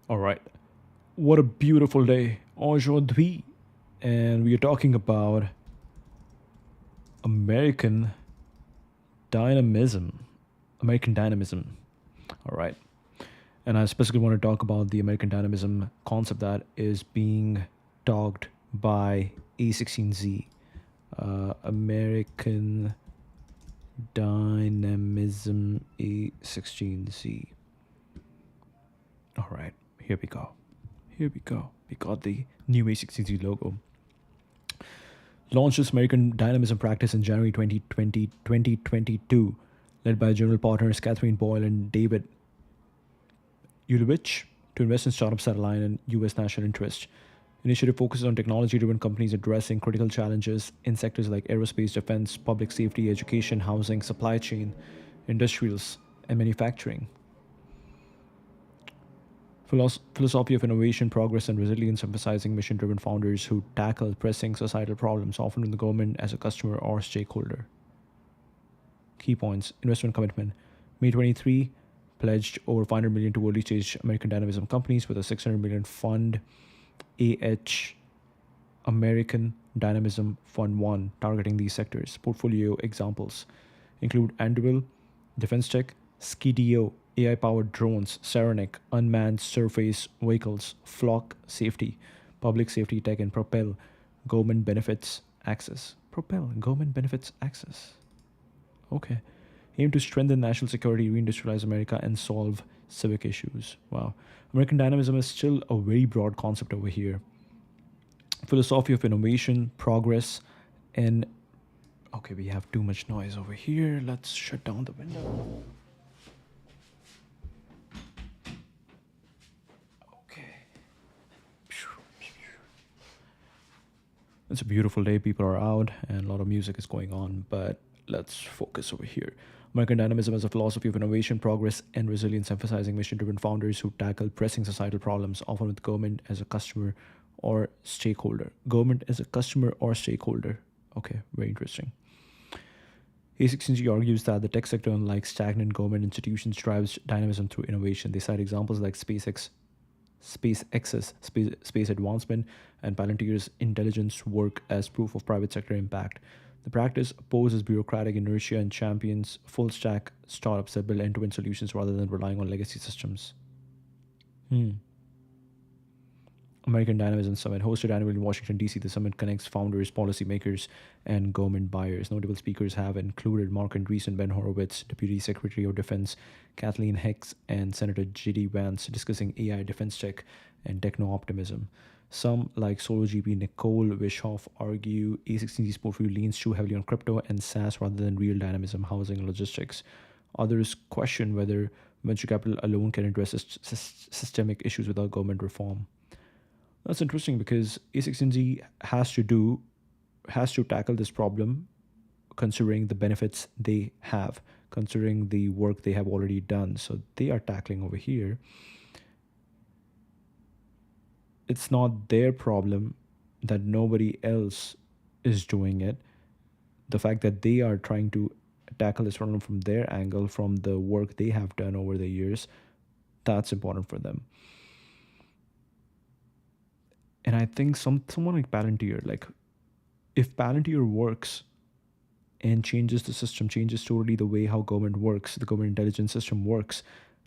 All right. What a beautiful day. Aujourd'hui. And we are talking about American dynamism. American dynamism. All right. And I specifically want to talk about the American dynamism concept that is being talked by A16Z. American dynamism A16Z. All right. Here we go. Here we go. We got the new A16Z logo. Launched its American Dynamism practice in January 2022, led by general partners Catherine Boyle and David Ulrich to invest in startups that align in U.S. national interest. Initiative focuses on technology-driven companies addressing critical challenges in sectors like aerospace, defense, public safety, education, housing, supply chain, industrials, and manufacturing. Philosophy of innovation, progress, and resilience, emphasizing mission driven founders who tackle pressing societal problems, often with the government as a customer or stakeholder. Key points: investment commitment. May 23 pledged over 500 million to early stage American Dynamism companies with a 600 million fund. AH American Dynamism Fund 1 targeting these sectors. Portfolio examples include Anduril, Defense Tech, Skidio, AI powered drones, Saronic, unmanned surface vehicles, Flock Safety, Public Safety Tech, and Propel, Government Benefits Access. Propel, Government Benefits Access. Okay. Aim to strengthen national security, reindustrialize America, and solve civic issues. Wow. American dynamism is still a very broad concept over here. Philosophy of innovation, progress, and okay, we have too much noise over here. Let's shut down the window. Okay. It's a beautiful day. People are out and a lot of music is going on, but let's focus over here. American Dynamism is a philosophy of innovation, progress, and resilience, emphasizing mission driven founders who tackle pressing societal problems, often with government as a customer or stakeholder. Government as a customer or stakeholder. Okay, very interesting. A16G argues that the tech sector, unlike stagnant government institutions, drives dynamism through innovation. They cite examples like SpaceX's space advancement, and Palantir's intelligence work as proof of private sector impact. The practice opposes bureaucratic inertia and champions full stack startups that build end to end solutions rather than relying on legacy systems. Hmm. American Dynamism Summit, hosted annually in Washington, D.C. The summit connects founders, policymakers, and government buyers. Notable speakers have included Marc Andreessen, Ben Horowitz, Deputy Secretary of Defense Kathleen Hicks, and Senator J.D. Vance, discussing AI, defense tech, and techno optimism. Some, like solo GP Nicole Wishoff, argue A16Z's portfolio leans too heavily on crypto and SaaS rather than real dynamism, housing, and logistics. Others question whether venture capital alone can address systemic issues without government reform. That's interesting because A16Z has to tackle this problem considering the benefits they have, considering the work they have already done. So they are tackling over here. It's not their problem that nobody else is doing it. The fact that they are trying to tackle this problem from their angle, from the work they have done over the years, that's important for them. And I think someone like Palantir, like if Palantir works and changes the system, changes totally the way how government works, the government intelligence system works,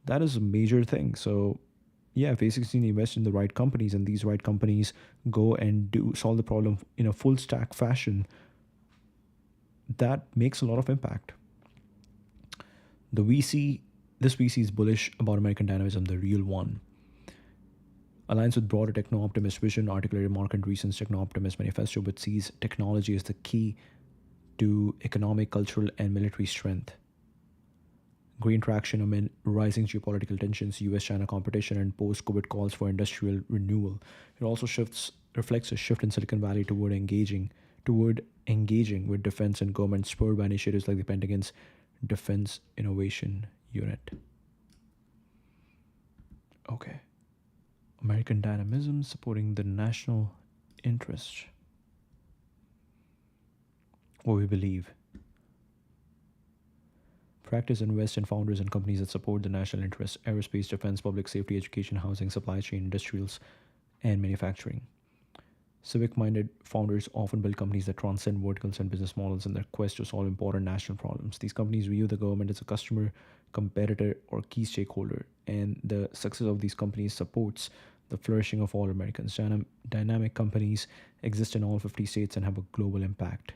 that is a major thing. So yeah, if A16 invest in the right companies and these right companies go and do solve the problem in a full stack fashion, that makes a lot of impact. The VC, this VC is bullish about American dynamism, the real one. Aligns with broader techno-optimist vision, articulated Marc Andreessen's techno-optimist manifesto, but sees technology as the key to economic, cultural, and military strength. Gain traction amid rising geopolitical tensions, US-China competition, and post-COVID calls for industrial renewal. It also reflects a shift in Silicon Valley toward engaging with defense and government, spurred by initiatives like the Pentagon's Defense Innovation Unit. Okay. American dynamism supporting the national interest. What we believe. Practice invests in founders and companies that support the national interests: aerospace, defense, public safety, education, housing, supply chain, industrials, and manufacturing. Civic minded founders often build companies that transcend verticals and business models in their quest to solve important national problems. These companies view the government as a customer, competitor, or key stakeholder, and the success of these companies supports the flourishing of all Americans. Dynamic companies exist in all 50 states and have a global impact.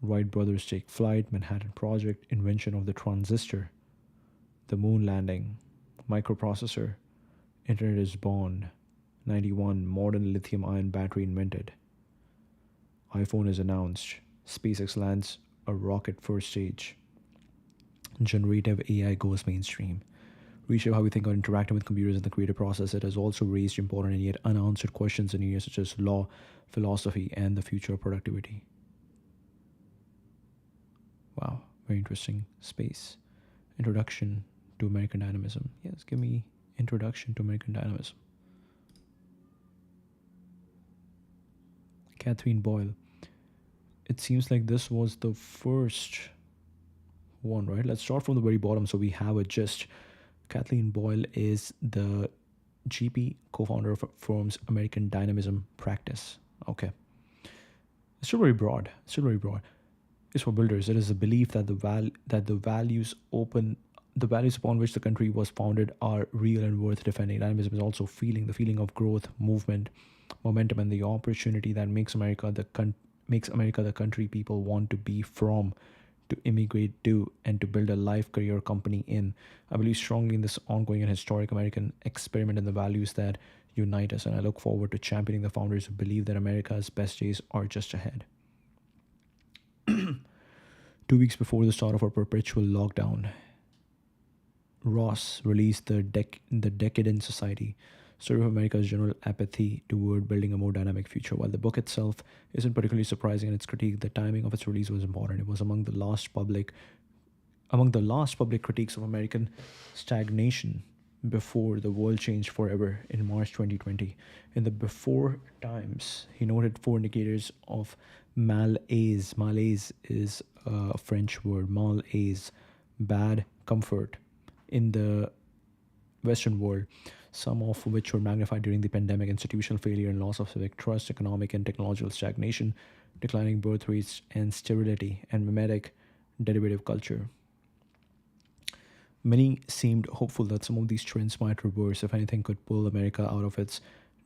Wright brothers take flight, Manhattan Project, invention of the transistor, the moon landing, microprocessor, internet is born, 91, modern lithium ion battery invented, iPhone is announced, SpaceX lands a rocket first stage, generative AI goes mainstream. Reshape how we think about interacting with computers in the creative process. It has also raised important and yet unanswered questions in areas such as law, philosophy, and the future of productivity. Wow, very interesting space. Introduction to American Dynamism. Yes, give me Introduction to American Dynamism. Catherine Boyle. It seems like this was the first one, right? Let's start from the very bottom so we have a gist. Kathleen Boyle is the GP, co-founder of firm's American Dynamism practice. Okay. It's still very broad. It's for builders. It is a belief that the values upon which the country was founded are real and worth defending. Dynamism is also the feeling of growth, movement, momentum, and the opportunity that makes America the country people want to be from, to immigrate to, and to build a life, career, company in. I believe strongly in this ongoing and historic American experiment and the values that unite us, and I look forward to championing the founders who believe that America's best days are just ahead. 2 weeks before the start of our perpetual lockdown, Ross released the Decadent Society, story of America's general apathy toward building a more dynamic future. While the book itself isn't particularly surprising in its critique, the timing of its release was important. It was among the last public critiques of American stagnation before the world changed forever in March 2020. In the Before Times, he noted 4 indicators of malaise. Malaise is a French word. Malaise, bad comfort in the Western world, some of which were magnified during the pandemic: institutional failure and loss of civic trust, economic and technological stagnation, declining birth rates and sterility, and mimetic derivative culture. Many seemed hopeful that some of these trends might reverse, if anything could pull America out of its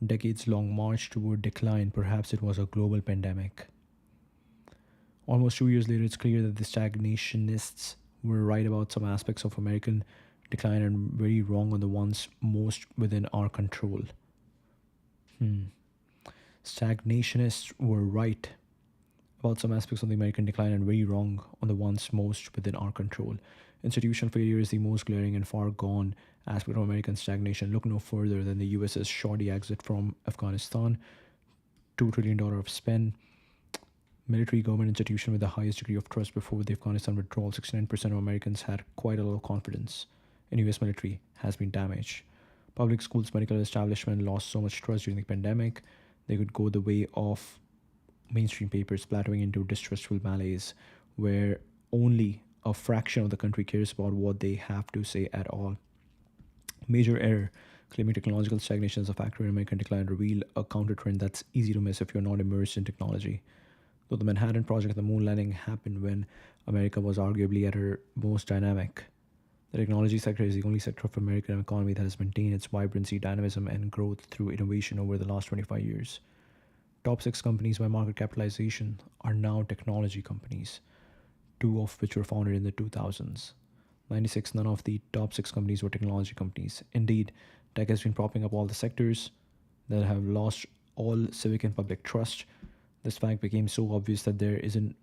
decades-long march toward decline. Perhaps it was a global pandemic. Almost 2 years later, it's clear that the stagnationists were right about some aspects of American decline and very wrong on the ones most within our control. Stagnationists were right about some aspects of the American decline and very wrong on the ones most within our control. Institutional failure is the most glaring and far gone aspect of American stagnation. Look no further than the US's shoddy exit from Afghanistan, $2 trillion of spend, military government institution with the highest degree of trust before the Afghanistan withdrawal. 69% of Americans had quite a lot of confidence in US military has been damaged. Public schools, medical establishment lost so much trust during the pandemic, they could go the way of mainstream papers plateauing into distrustful malaise, where only a fraction of the country cares about what they have to say at all. Major error. Claiming technological stagnation as a factor in American decline reveal a counter trend that's easy to miss if you're not immersed in technology. Though the Manhattan Project and the moon landing happened when America was arguably at her most dynamic, the technology sector is the only sector of American economy that has maintained its vibrancy, dynamism, and growth through innovation over the last 25 years. Top 6 companies by market capitalization are now technology companies, 2 of which were founded in the 2000s. 96, none of the top 6 companies were technology companies. Indeed, tech has been propping up all the sectors that have lost all civic and public trust. This fact became so obvious that there isn't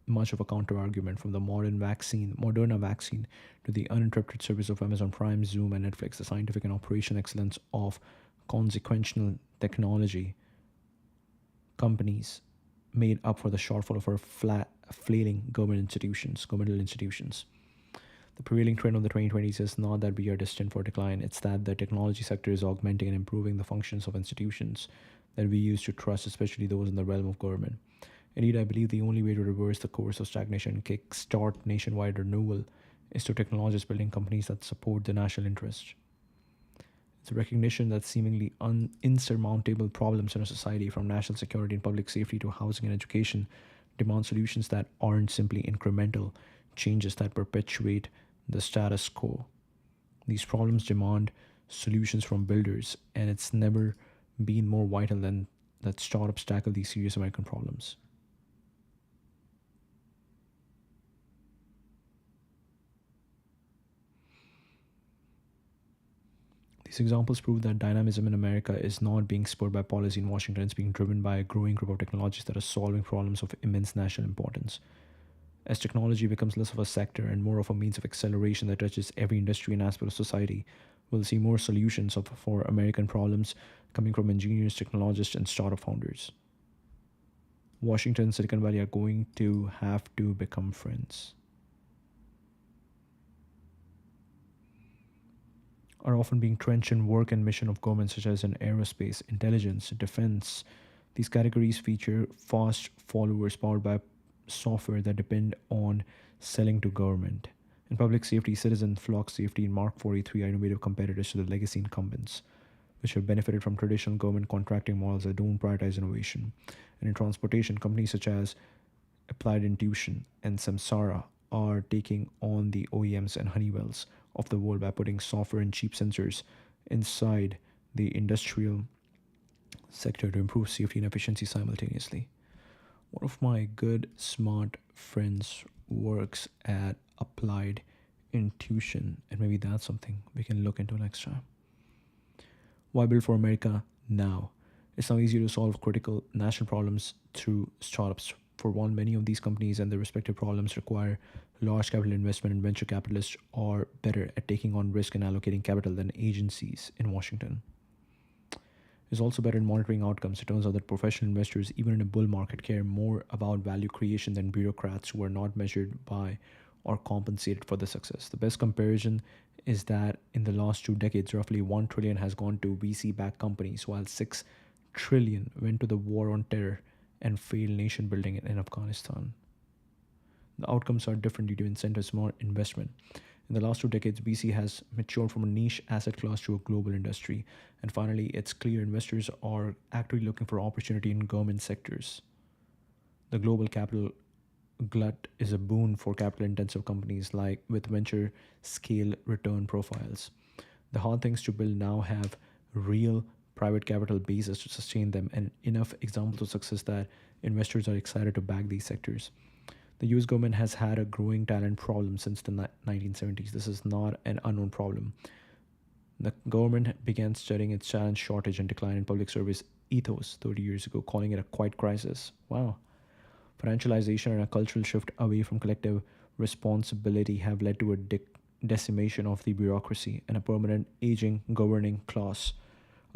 much of a counter-argument, from the Moderna vaccine, to the uninterrupted service of Amazon Prime, Zoom, and Netflix. The scientific and operational excellence of consequential technology companies made up for the shortfall of our flailing governmental institutions. The prevailing trend of the 2020s is not that we are destined for decline, it's that the technology sector is augmenting and improving the functions of institutions that we used to trust, especially those in the realm of government. Indeed, I believe the only way to reverse the course of stagnation and kickstart nationwide renewal is to technologize building companies that support the national interest. It's a recognition that seemingly insurmountable problems in a society, from national security and public safety to housing and education, demand solutions that aren't simply incremental changes that perpetuate the status quo. These problems demand solutions from builders, and it's never been more vital than that startups tackle these serious American problems. These examples prove that dynamism in America is not being spurred by policy in Washington, it's being driven by a growing group of technologies that are solving problems of immense national importance. As technology becomes less of a sector and more of a means of acceleration that touches every industry and aspect of society, we'll see more solutions for American problems coming from engineers, technologists, and startup founders. Washington and Silicon Valley are going to have to become friends. Are often being trenched in work and mission of governments such as in aerospace, intelligence, defense. These categories feature fast followers powered by software that depend on selling to government. In public safety, Citizen, Flock Safety, and Mark 43 are innovative competitors to the legacy incumbents, which have benefited from traditional government contracting models that don't prioritize innovation. And in transportation, companies such as Applied Intuition and Samsara are taking on the OEMs and Honeywells of the world by putting software and cheap sensors inside the industrial sector to improve safety and efficiency simultaneously. One of my good, smart friends works at Applied Intuition, and maybe that's something we can look into next time. Why build for America now? It's now easier to solve critical national problems through startups. For one, many of these companies and their respective problems require large capital investment, and venture capitalists are better at taking on risk and allocating capital than agencies in Washington. Is also better in monitoring outcomes. It turns out that professional investors, even in a bull market, care more about value creation than bureaucrats who are not measured by or compensated for the success. The best comparison is that in the last 2 decades, roughly 1 trillion has gone to VC-backed companies, while 6 trillion went to the war on terror and failed nation building in Afghanistan. The outcomes are different due to incentives, more investment. In the last 2 decades, BC has matured from a niche asset class to a global industry. And finally, it's clear investors are actively looking for opportunity in government sectors. The global capital glut is a boon for capital intensive companies like with venture scale return profiles. The hard things to build now have real private capital bases to sustain them and enough examples of success that investors are excited to back these sectors. The US government has had a growing talent problem since the 1970s. This is not an unknown problem. The government began studying its talent shortage and decline in public service ethos 30 years ago, calling it a quiet crisis. Wow. Financialization and a cultural shift away from collective responsibility have led to a decimation of the bureaucracy and a permanent aging governing class.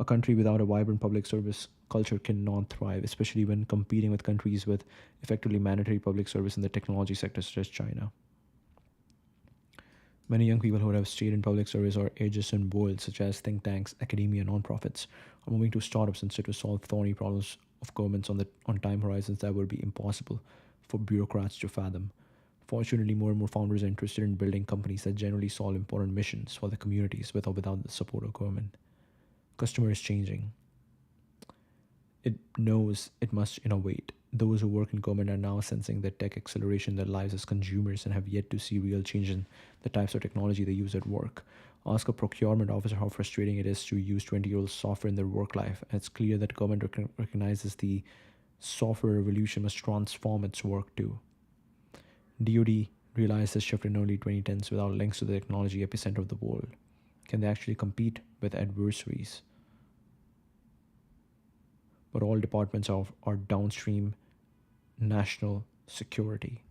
A country without a vibrant public service culture cannot thrive, especially when competing with countries with effectively mandatory public service in the technology sector, such as China. Many young people who have stayed in public service or adjacent worlds, such as think tanks, academia, nonprofits, are moving to startups instead to solve thorny problems of governments on time horizons that would be impossible for bureaucrats to fathom. Fortunately, more and more founders are interested in building companies that generally solve important missions for the communities with or without the support of government. Customer is changing. It knows it must innovate. Those who work in government are now sensing the tech acceleration in their lives as consumers and have yet to see real change in the types of technology they use at work. Ask a procurement officer how frustrating it is to use 20-year-old software in their work life, and it's clear that government recognizes the software revolution must transform its work too. DoD realized this shift in early 2010s without links to the technology epicenter of the world. Can they actually compete with adversaries? But all departments are downstream national security.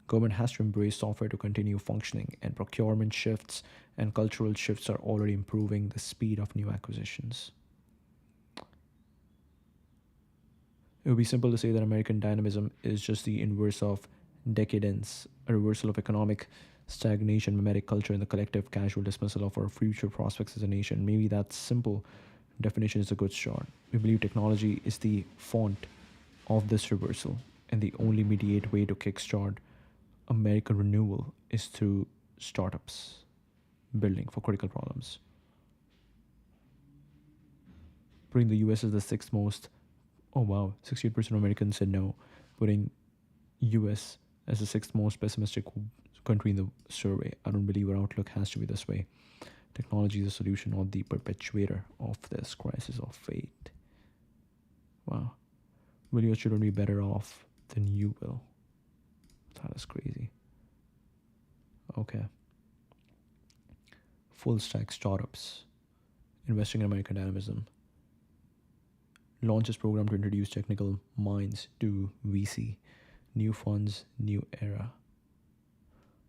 Government has to embrace software to continue functioning, and procurement shifts and cultural shifts are already improving the speed of new acquisitions. It would be simple to say that American dynamism is just the inverse of decadence, a reversal of economic stagnation, mimetic culture, and the collective casual dismissal of our future prospects as a nation. Maybe that simple definition is a good start. We believe technology is the font of this reversal. And the only immediate way to kickstart American renewal is through startups building for critical problems. Putting the US as the sixth most, oh wow, 68% of Americans said no. Putting US as the sixth most pessimistic country in the survey. I don't believe our outlook has to be this way. Technology is a solution, not the perpetuator of this crisis of fate. Wow. Will your children be better off than you will? That is crazy. Okay. Full stack startups. Investing in American Dynamism. Launches program to introduce technical minds to VC. New funds, new era.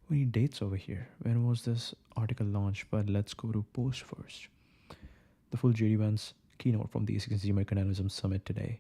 We need dates over here. When was this article launched? But let's go to post first. The full JD Vance keynote from the ACNC American Dynamism Summit today.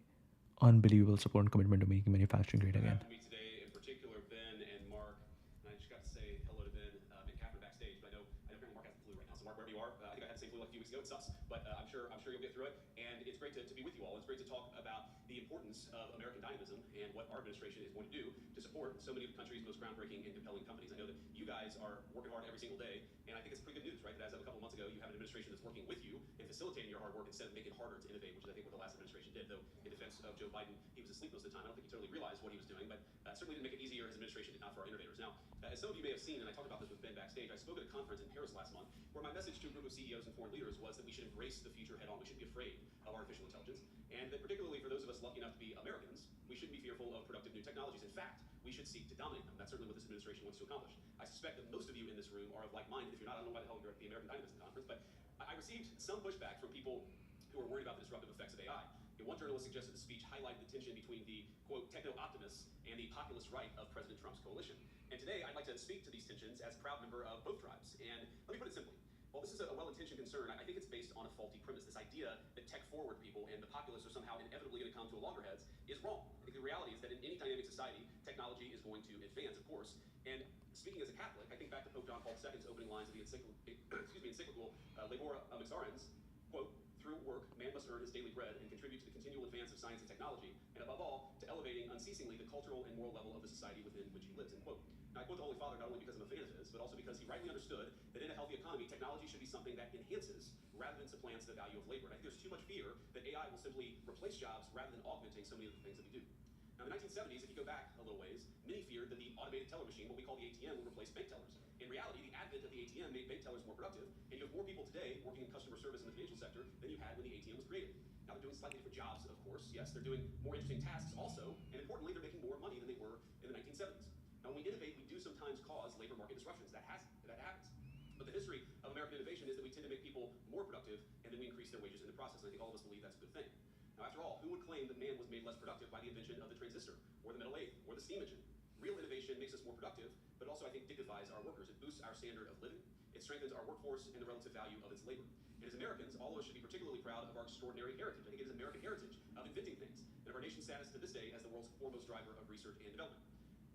Unbelievable support and commitment to making manufacturing great again. Me today, in particular, Ben and Marc. And I just got to say hello to Ben and Catherine backstage. But I know apparently Marc has the flu right now. So Marc, wherever you are, I think I had the same flu like a few weeks ago. It sucks, but I'm sure you'll get through it. And it's great to be with you all. It's great to talk about the importance of American dynamism and what our administration is going to do to support so many of the country's most groundbreaking and compelling companies. I know that you guys are working hard every single day, and I think it's pretty good news, right? That as of a couple months ago, you have an administration that's working with you and facilitating your hard work instead of making it harder to innovate, which is I think what the last administration did. Though in defense of Joe Biden, he was asleep most of the time. I don't think he totally realized what he was doing, but certainly didn't make it easier. His administration did not for our innovators. Now, as some of you may have seen, and I talked about this with Ben backstage, I spoke at a conference in Paris last month where my message to a group of CEOs and foreign leaders was that we should embrace the future head on. We shouldn't be afraid of artificial intelligence, and that particularly for those of us lucky enough to be Americans, we shouldn't be fearful of productive new technologies. In fact, we should seek to dominate them. That's certainly what this administration wants to accomplish. I suspect that most of you in this room are of like mind. If you're not, I don't know why the hell you're at the American Dynamism Conference, but I received some pushback from people who are worried about the disruptive effects of AI. One journalist suggested the speech highlighted the tension between the, quote, techno-optimists and the populist right of President Trump's coalition. And today, I'd like to speak to these tensions as a proud member of both tribes. And let me put it simply. While this is a well-intentioned concern, I think it's based on a faulty premise. This idea that tech-forward people and the populists are somehow inevitably going to come to a loggerheads is wrong. I think the reality is that in any dynamic society, technology is going to advance, of course. And speaking as a Catholic, I think back to Pope John Paul II's opening lines of the encyclical Labor Exarens, quote, through work, man must earn his daily bread and contribute to the continual advance of science and technology, and above all, to elevating unceasingly the cultural and moral level of the society within which he lives, end quote. Now, I quote the Holy Father not only because I'm a fan of his, but also because he rightly understood that in a healthy economy, technology should be something that enhances rather than supplants the value of labor. And I think there's too much fear that AI will simply replace jobs rather than augmenting so many of the things that we do. Now, in the 1970s, if you go back a little ways, many feared that the automated teller machine, what we call the ATM, would replace bank tellers. In reality, the advent of the ATM made bank tellers more productive, and you have more people today working in customer service in the financial sector than you had when the ATM was created. Now, they're doing slightly different jobs, of course. Yes, they're doing more interesting tasks also, and importantly, they're making more money than they were in the 1970s. Now, when we innovate, we do sometimes cause labor market disruptions. That happens. But the history of American innovation is that we tend to make people more productive, and then we increase their wages in the process. And I think all of us believe that's a good thing. Now, after all, who would claim that man was made less productive by the invention of the transistor, or the metal lathe, or the steam engine? Real innovation makes us more productive, but also, I think, dignifies our workers. It boosts our standard of living. It strengthens our workforce and the relative value of its labor. And as Americans, all of us should be particularly proud of our extraordinary heritage. I think it is American heritage of inventing things, and of our nation's status to this day as the world's foremost driver of research and development.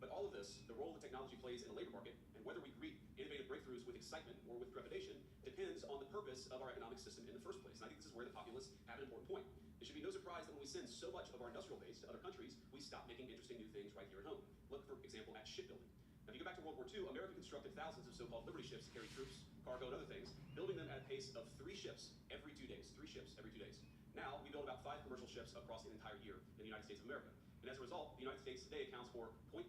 But all of this, the role that technology plays in the labor market, and whether we greet innovative breakthroughs with excitement or with trepidation, depends on the purpose of our economic system in the first place. And I think this is where the populists have an important point. It should be no surprise that when we send so much of our industrial base to other countries, we stop making interesting new things right here at home. Look, for example, at shipbuilding. Now, if you go back to World War II, America constructed thousands of so-called Liberty ships to carry troops, cargo, and other things, building them at a pace of 3 ships every 2 days. 3 ships every 2 days. Now, we build about 5 commercial ships across an entire year in the United States of America. And as a result, the United States today accounts for 0.1%,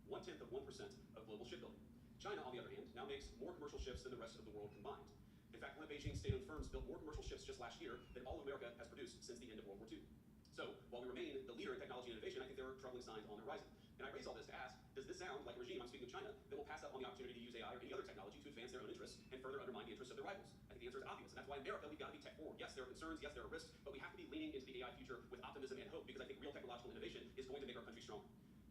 1/10 of 1% of global shipbuilding. China, on the other hand, now makes more commercial ships than the rest of the world combined. In fact, one of Beijing's state-owned firms built more commercial ships just last year than all of America has produced since the end of World War II. So, while we remain the leader in technology and innovation, I think there are troubling signs on the horizon. And I raise all this to ask, does this sound like a regime, I'm speaking of China, that will pass up on the opportunity to use AI or any other technology to advance their own interests and further undermine the interests of their rivals? I think the answer is obvious, and that's why in America we've got to be tech forward. Yes, there are concerns, yes, there are risks, but we have to be leaning into the AI future with optimism and hope, because I think real technological innovation is going to make our country stronger.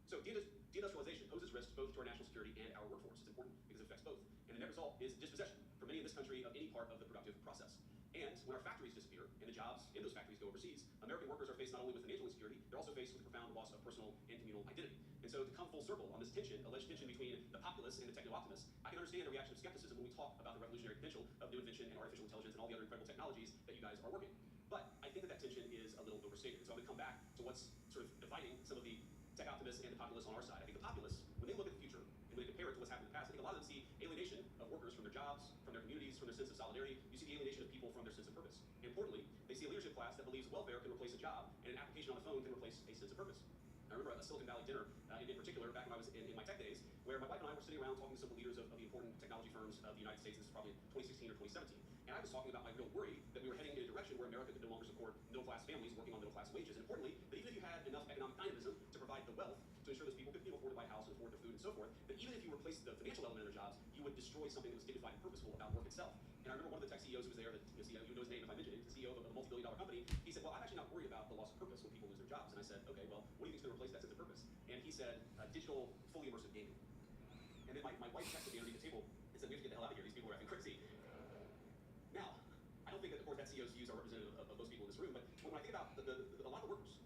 So deindustrialization poses risks both to our national security and our workforce. It's important because it affects both. And the net result is dispossession for many in this country of any part of the productive process. And when our factories disappear and the jobs in those factories go overseas, American workers are faced not only with financial insecurity, they're also faced with a profound loss of personal and communal identity. And so to come full circle on this tension, alleged tension between the populists and the techno-optimists, I can understand a reaction of skepticism when we talk about the revolutionary potential of new invention and artificial intelligence and all the other incredible technologies that you guys are working. But I think that tension is a little overstated. So I'm going to come back to what's sort of dividing some of the tech optimists and the populists on our side. I think the populists, when they look at the future and when they compare it to what's happened in the past, I think a lot of them see alienation of workers from their jobs, from their communities, from their sense of solidarity. You see the alienation of people from their sense of purpose. And importantly, they see a leadership class that believes welfare can replace a job and an application on a phone can replace a sense of purpose. I remember a Silicon Valley dinner in particular back when I was in my tech days, where my wife and I were sitting around talking to some of the leaders of the important technology firms of the United States. This is probably 2016 or 2017. And I was talking about my real worry that we were heading in a direction where America could no longer support middle-class families working on middle-class wages. And importantly, that even if you had enough economic dynamism to provide the wealth to ensure those people could afford to buy a house and afford their food and so forth, that even if you replaced the financial element of their jobs, you would destroy something that was dignified and purposeful about work itself. And I remember one of the tech CEOs who was there, that you know his name if I mention it, the CEO of a multi-billion-dollar company, he said, well, I'm actually not worried about the loss of purpose when people lose their jobs. And I said, okay, well, what do you think is going to replace that sense of purpose? And he said, digital, fully immersive gaming. And then my wife texted me underneath the table and said, we have to get the hell out of here. These people are acting crazy. Now, I don't think that, of course, that CEO's views are representative of most people in this room, but when I think about a lot of the workers,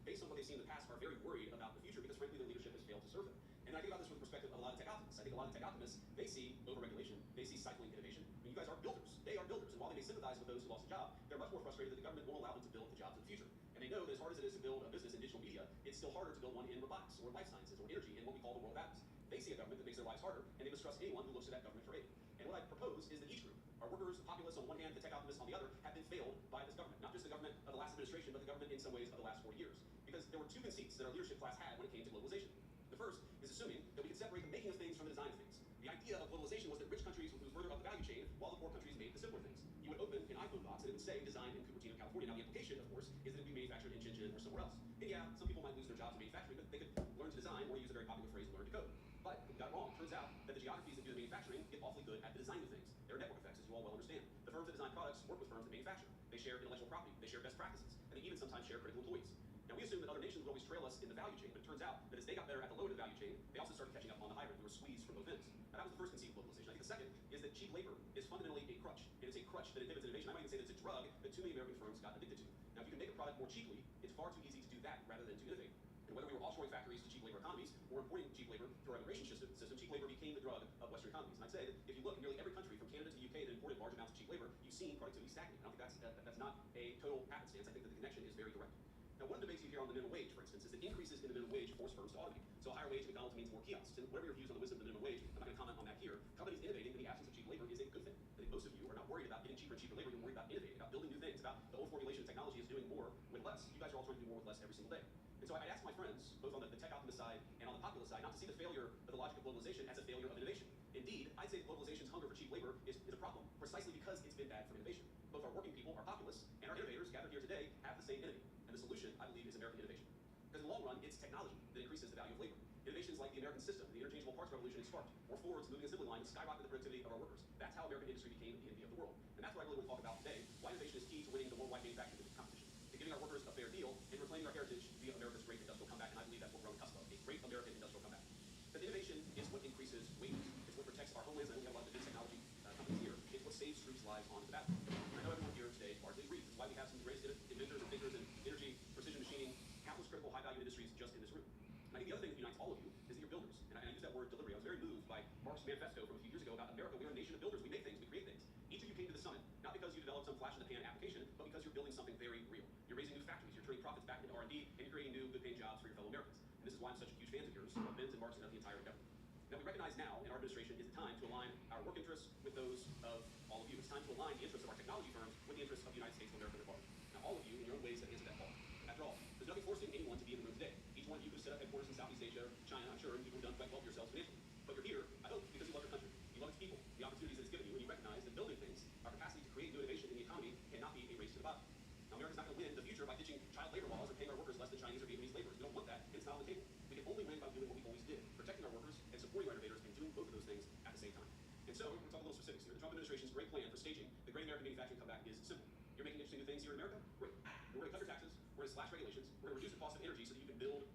based on what they've seen in the past, are very worried about the future because, frankly, their leadership has failed to serve them. And I think about this from the perspective of a lot of tech optimists. I think a lot of tech optimists, they see overregulation, they see stifling innovation. I mean, you guys are builders. They are builders. And while they may sympathize with those who lost a job, they're much more frustrated that the government won't allow them to build the jobs of the future. And they know that as hard as it is to build a business in digital media, it's still harder to build one in robotics or life sciences or energy in what we call the world of atoms. They see a government that makes their lives harder, and they mistrust anyone who looks to that government for aid. And what I propose is that each group, our workers, the populists on the one hand, the tech optimists on the other, have been failed by this government. Not just the government of the last administration, but the government in some ways of the last 40 years. Because there were two conceits that our leadership class had when it came to globalization. The first is assuming that we can separate the making of things from the design of things. The idea of globalization was that rich countries would move further up the value chain, while the poor countries made the simpler things. You would open an iPhone box and it would say designed in Cupertino, California. Now the implication, of course, is that it would be manufactured in Shenzhen or somewhere else. And yeah, some people might lose their jobs in manufacturing, but they could learn to design, or use a very popular phrase, learn to code. But we got it wrong. Turns out that the geographies that do the manufacturing get awfully good at the design of things. There are network effects, as you all well understand. The firms that design products work with firms that manufacture. They share intellectual property. They share best practices. And they even sometimes share critical employees. Now, we assume that other nations would always trail us in the value chain, but it turns out that as they got better at the low end of the value chain, they also started catching up on the higher end. We were squeezed from both ends. And that was the first conceit of globalization. I think the second is that cheap labor is fundamentally a crutch. And it's a crutch that inhibits innovation. I might even say that it's a drug that too many American firms got addicted to. Now, if you can make a product more cheaply, it's far too easy to do that rather than to innovate. And whether we were offshoring factories to cheap labor economies or importing cheap labor through our immigration system, cheap labor became the drug of Western economies. And I'd say that if you look in nearly every country from Canada to the UK that imported large amounts of cheap labor, you've seen productivity stagnate. I don't think that's not a total happenstance. I think that the connection is very direct. Now, one of the debates you hear on the minimum wage, for instance, is that increases in the minimum wage force firms to automate. So a higher wage at McDonald's means more kiosks. And whatever your views on the wisdom of the minimum wage, I'm not going to comment on that here. Companies innovating in the absence of cheap labor is a good thing. I think most of you are not worried about getting cheaper and cheaper labor. You're worried about innovating, about building new things, about the old formulation of technology is doing more with less. You guys are all trying to do more with less every single day. And so I ask my friends, both on the tech optimist side and on the populist side, not to see the failure of the logic of globalization as a failure of innovation. Indeed, I'd say globalization's hunger for cheap labor is a problem, precisely because it's been bad for innovation. Both our working people, our populists, and our innovators gathered here today have the same enemy. And the solution, I believe, is American innovation. Because in the long run, it's technology that increases the value of labor. Innovations like the American system, the interchangeable parts revolution is sparked, or Ford's moving assembly line skyrocketed the productivity of our workers. That's how American industry became the envy of the world. And that's what I really want to talk about today, why innovation is key to winning the worldwide manufacturing competition, to giving our workers a fair deal, and reclaiming our heritage via America's great industrial comeback. And I believe that's what we're on the cusp of, a great American industrial comeback. But innovation is what increases wages. It's what protects our homelands. I know we have a lot of defense technology companies here. It's what saves troops' lives on the battlefield. And I know everyone here today largely agrees. It's why we have some of the greatest inventors and thinkers in energy, precision machining, countless critical high-value industries just in this room. And I think the other thing that unites all of you is that you're builders. And I use that word delivery. I was very moved by Marc's manifesto from a few years ago about America. We're a nation of builders. We make things. We create things. Each of you came to the summit, not because you developed some flash-in-the-pan application, but because you're building something very real. You're raising new factories. You're turning profits back into R&D, and you're creating new, good-paying jobs for your fellow Americans. And this is why I'm such a huge fan of yours, of Ben's and Marc's and of the entire government. Now, we recognize now in our administration is the time to align our work interests with those of all of you. It's time to align the interests of our technology firms with the interests of the United States of America at large. Now, all of you, in your own ways, have answered that call. After all, there's nothing forcing anyone to be in the room today. Each one of you could set up headquarters in Southeast Asia, China, I'm sure, and you would have done quite well for yourselves financially. But you're here, I hope, because you love your country. You love its people, the opportunities that it's given you, and you recognize that building things, our capacity to create new innovation in the economy, cannot be a race to the bottom. Now, America's not going to win the future by ditching child labor laws and paying our workers less than Chinese or Vietnamese laborers. We don't want that, and it's not on the table. We can only win by doing what we always did, protecting our workers and supporting our innovators and doing both of those things at the same time. And so, we're talking a little specifics here. The Trump administration's great plan for staging the great American manufacturing comeback is simple. You're making interesting new things here in America? Great. We're going to cut your taxes, we're going to slash regulations, we're going to reduce the cost of energy so that you can build.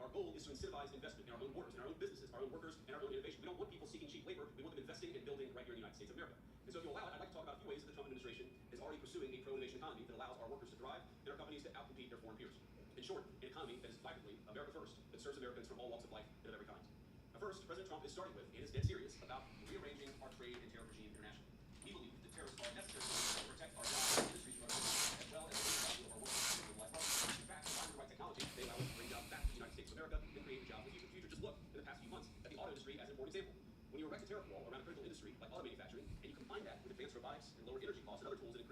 Our goal is to incentivize investment in our own borders, in our own businesses, our own workers, and our own innovation. We don't want people seeking cheap labor, we want them investing and building right here in the United States of America. And so if you allow it, I'd like to talk about a few ways that the Trump administration is already pursuing a pro-innovation economy that allows our workers to thrive and our companies to outcompete their foreign peers. In short, an economy that is vibrantly America first, that serves Americans from all walks of life and of every kind. Now first, President Trump is starting with, and is dead serious, about rearranging our trade and tariff regime internationally. We believe that tariffs are necessary to protect our jobs and industries from our as well as the value of our workers and life. In fact, combined with the right technology, they allow us to bring jobs back to the United States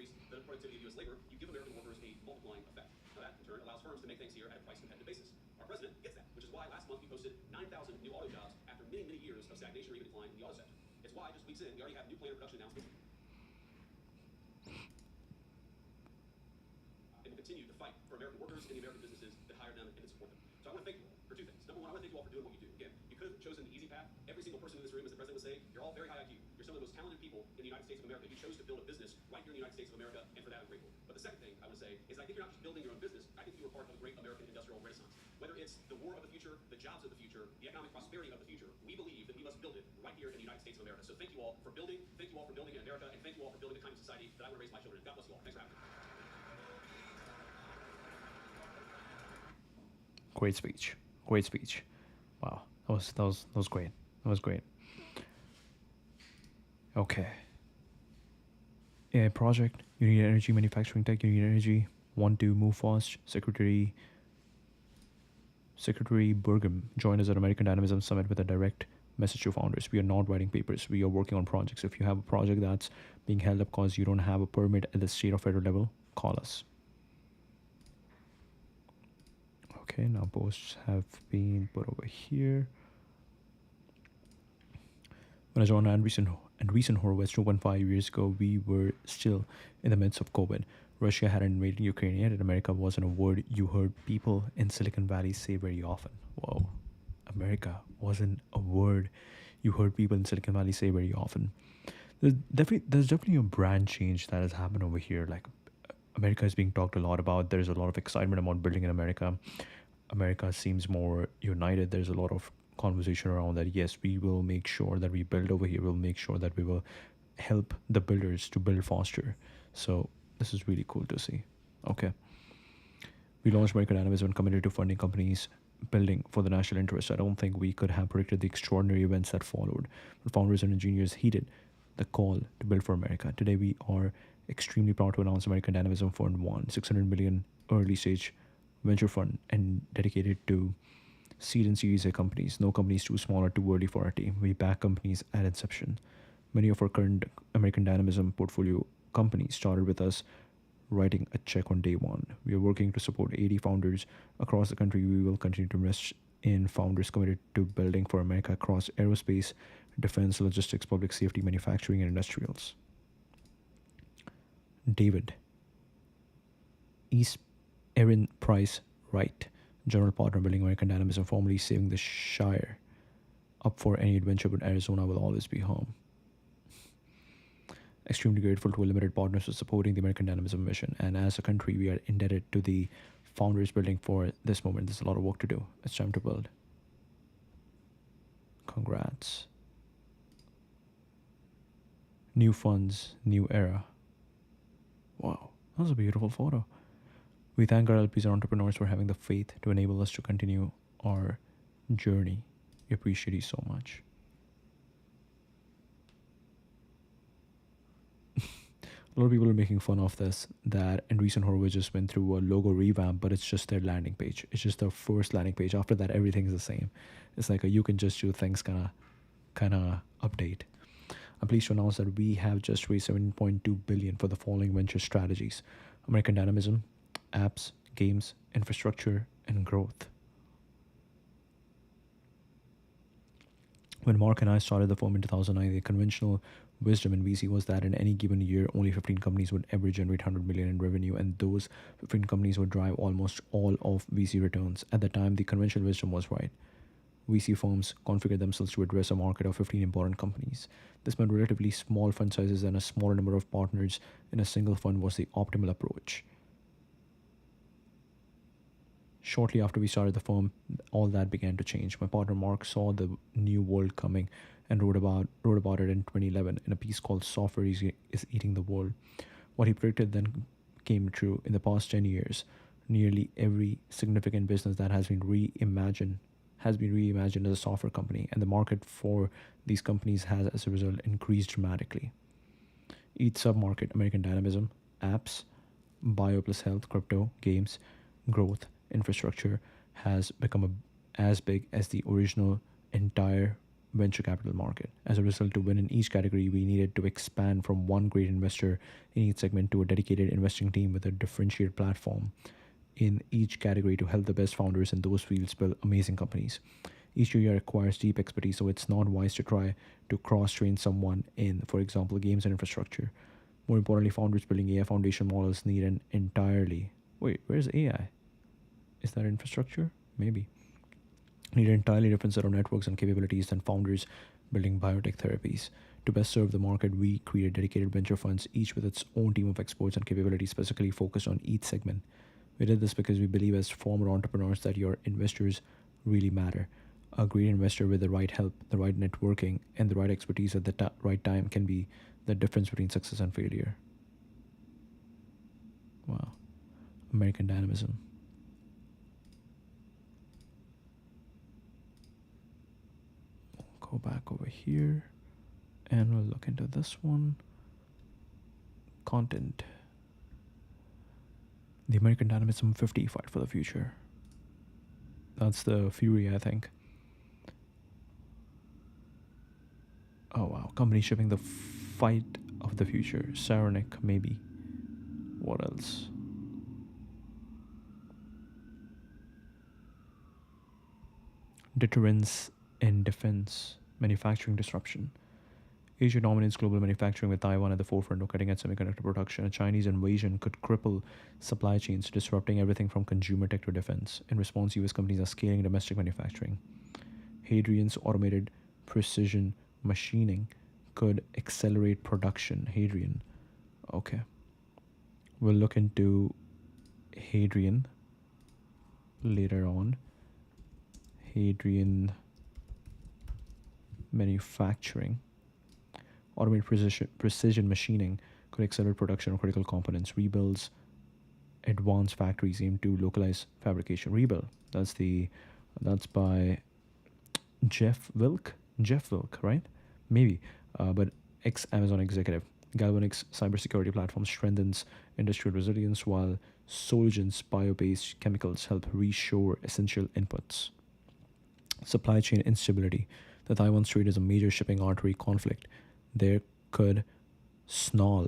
increase the productivity of U.S. labor, you give American workers a multiplying effect. Now that, in turn, allows firms to make things here at a price-competitive basis. Our president gets that, which is why last month we posted 9,000 new auto jobs after many, many years of stagnation or even decline in the auto sector. It's why, just weeks in, we already have new plant production announcements and will continue to fight for American workers and the American businesses that hire them and that support them. So I want to thank you all for two things. Number one, I want to thank you all for doing what you do. Again, you could have chosen the easy path. Every single person in this room, as the president would say, you're all very high IQ. You're some of the most talented people in the United States of America. You chose to build a business right here in the United States of America, and for that I'm grateful. But the second thing I want to say is I think you're not just building your own business. I think you are part of a great American industrial renaissance. Whether it's the war of the future, the jobs of the future, the economic prosperity of the future, we believe that we must build it right here in the United States of America. So thank you all for building. Thank you all for building in America, and thank you all for building the kind of society that I want to raise my children in. God bless you all. Thanks for having me. Great speech. Great speech. Wow. That was great. That was great. Okay. AI project. You need energy, manufacturing tech. You need energy. Want to move fast. Secretary Burgum joined us at American Dynamism Summit with a direct message to founders. We are not writing papers. We are working on projects. If you have a project that's being held up because you don't have a permit at the state or federal level, call us. Okay, now posts have been put over here. When I joined Andreessen Horowitz 2.5 years ago, we were still in the midst of COVID. Russia had invaded Ukraine yet, and America wasn't a word you heard people in Silicon Valley say very often. Whoa. America wasn't a word you heard people in Silicon Valley say very often. There's definitely a brand change that has happened over here. Like, America is being talked a lot about. There's a lot of excitement about building in America. America seems more united. There's a lot of conversation around that. Yes, we will make sure that we build over here. We'll make sure that we will help the builders to build faster. So this is really cool to see. Okay. We launched American Dynamism and committed to funding companies building for the national interest. I don't think we could have predicted the extraordinary events that followed, but founders and engineers heeded the call to build for America. Today, we are extremely proud to announce American Dynamism Fund 1, $600 million early stage venture fund and dedicated to seed and Series A companies. No company is too small or too early for our team. We back companies at inception. Many of our current American Dynamism portfolio companies started with us writing a check on day one. We are working to support 80 founders across the country. We will continue to invest in founders committed to building for America across aerospace, defense, logistics, public safety, manufacturing, and industrials. David. East Erin Price Wright, general partner building American Dynamism, formerly saving the Shire. Up for any adventure, but Arizona will always be home. Extremely grateful to a limited partners for supporting the American Dynamism mission. And as a country, we are indebted to the founders building for this moment. There's a lot of work to do. It's time to build. Congrats. New funds, new era. Wow, that was a beautiful photo. We thank our LPs and entrepreneurs for having the faith to enable us to continue our journey. We appreciate you so much. A lot of people are making fun of this, that Andreessen Horowitz just went through a logo revamp, but it's just their landing page. It's just their first landing page. After that, everything's the same. It's like a you can just do things kind of update. I'm pleased to announce that we have just raised $7.2 billion for the following venture strategies: American Dynamism, apps, games, infrastructure, and growth. When Marc and I started the firm in 2009, the conventional wisdom in VC was that in any given year, only 15 companies would ever generate 100 million in revenue, and those 15 companies would drive almost all of VC returns. At the time, the conventional wisdom was right. VC firms configured themselves to address a market of 15 important companies. This meant relatively small fund sizes and a smaller number of partners in a single fund was the optimal approach. Shortly after we started the firm, all that began to change. My partner Marc saw the new world coming and wrote about it in 2011 in a piece called "Software is Eating the World." What he predicted then came true. In the past 10 years, nearly every significant business that has been reimagined as a software company, and the market for these companies has, as a result, increased dramatically. Each submarket: American Dynamism, apps, bio plus health, crypto, games, growth, infrastructure, has become as big as the original entire venture capital market. As a result, to win in each category, we needed to expand from one great investor in each segment to a dedicated investing team with a differentiated platform in each category to help the best founders in those fields build amazing companies. Each area requires deep expertise, so it's not wise to try to cross train someone in, for example, games and infrastructure. More importantly, founders building AI foundation models need an entirely. Wait, where's AI? Is that infrastructure? Maybe. Need an entirely different set of networks and capabilities than founders building biotech therapies. To best serve the market, we created dedicated venture funds, each with its own team of experts and capabilities specifically focused on each segment. We did this because we believe as former entrepreneurs that your investors really matter. A great investor with the right help, the right networking, and the right expertise at the right time can be the difference between success and failure. Wow. American Dynamism. We'll go back over here and we'll look into this one. Content. The American Dynamism 50 Fight for the Future. That's the Fury, I think. Oh wow, company shipping the fight of the future. Saronic, maybe. What else? Deterrence and defense. Manufacturing disruption. Asia dominates global manufacturing with Taiwan at the forefront of cutting-edge semiconductor production. A Chinese invasion could cripple supply chains, disrupting everything from consumer tech to defense. In response, US companies are scaling domestic manufacturing. Hadrian's automated precision machining could accelerate production. Hadrian. Okay. We'll look into Hadrian later on. Hadrian manufacturing. Automated precision machining could accelerate production of critical components. Rebuilds advanced factories aim to localize fabrication. Rebuild. That's by Jeff Wilk, right? Maybe. But ex-Amazon executive. Galvanics cybersecurity platform strengthens industrial resilience, while Solgen's bio-based chemicals help reshore essential inputs. Supply chain instability. The Taiwan Strait is a major shipping artery. Conflict there could snarl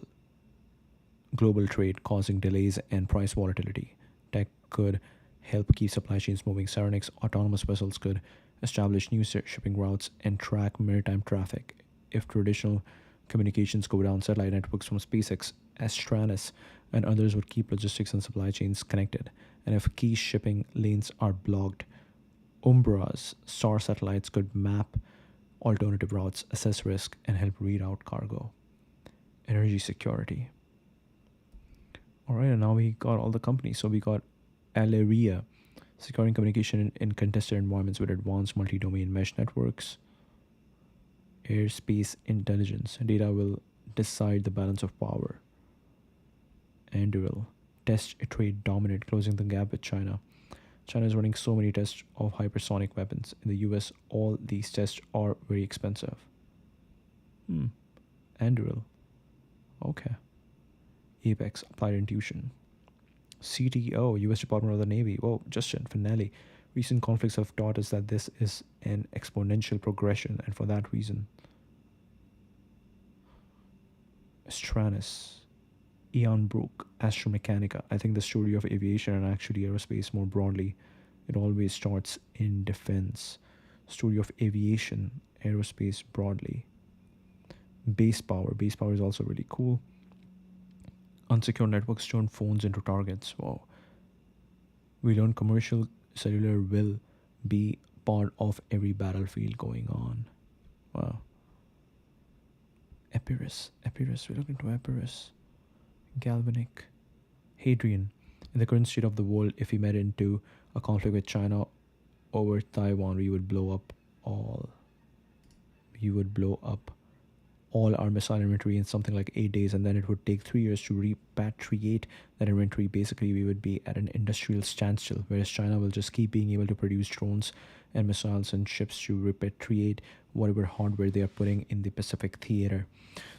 global trade, causing delays and price volatility. Tech could help keep supply chains moving. Saronic's autonomous vessels could establish new shipping routes and track maritime traffic. If traditional communications go down, satellite networks from SpaceX, Astranis, and others would keep logistics and supply chains connected. And if key shipping lanes are blocked, Umbra's SAR satellites could map alternative routes, assess risk, and help reroute cargo. Energy security. All right, and now we got all the companies. So we got Aleria, securing communication in contested environments with advanced multi-domain mesh networks. Airspace intelligence. Data will decide the balance of power. Anduril. Test trade dominant, closing the gap with China. China is running so many tests of hypersonic weapons. In the US, all these tests are very expensive. Anduril. Okay. Apex, Applied Intuition. CTO, US Department of the Navy. Oh, Justin, finale. Recent conflicts have taught us that this is an exponential progression, and for that reason. Astranis. Ian Brook, Astromechanica. I think the story of aviation and actually aerospace more broadly, it always starts in defense. Story of aviation, aerospace broadly. Base power. Base power is also really cool. Unsecure networks turn phones into targets. Wow. We learn commercial cellular will be part of every battlefield going on. Wow. Epirus. We look into Epirus. Galvanic. Hadrian. In the current state of the world, if we met into a conflict with China over Taiwan, we would blow up all our missile inventory in something like 8 days, and then it would take 3 years to repatriate that inventory. Basically, we would be at an industrial standstill, whereas China will just keep being able to produce drones and missiles and ships to repatriate whatever hardware they are putting in the Pacific theater.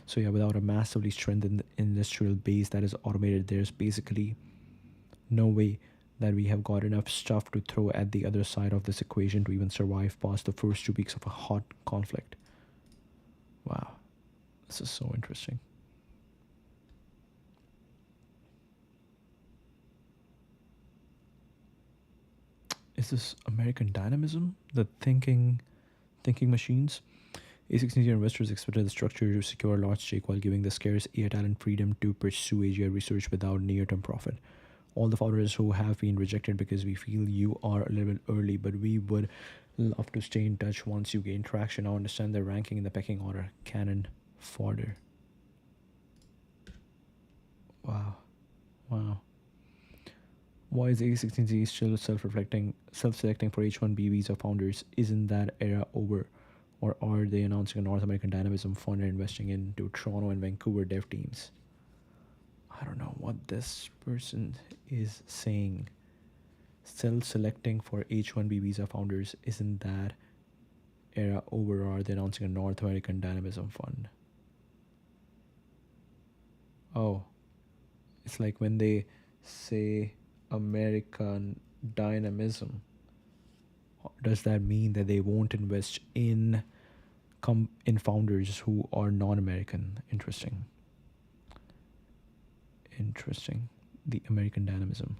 So yeah, without a massively strengthened industrial base that is automated, there's basically no way that we have got enough stuff to throw at the other side of this equation to even survive past the first 2 weeks of a hot conflict. Wow, this is so interesting. Is this American Dynamism? The thinking machines? A16Z investors expected the structure to secure a large stake while giving the scarce AI talent freedom to pursue AGI research without near-term profit. All the founders who have been rejected because we feel you are a little bit early, but we would love to stay in touch once you gain traction. I understand their ranking in the pecking order. Cannon fodder. Wow. Wow. Why is A16Z still self-selecting for H1B visa founders? Isn't that era over? Or are they announcing a North American Dynamism fund and investing into Toronto and Vancouver dev teams? I don't know what this person is saying. Self-selecting for H1B visa founders, isn't that era over, or are they announcing a North American Dynamism fund? Oh, it's like when they say American Dynamism, does that mean that they won't invest in founders who are non-American? Interesting. The American Dynamism: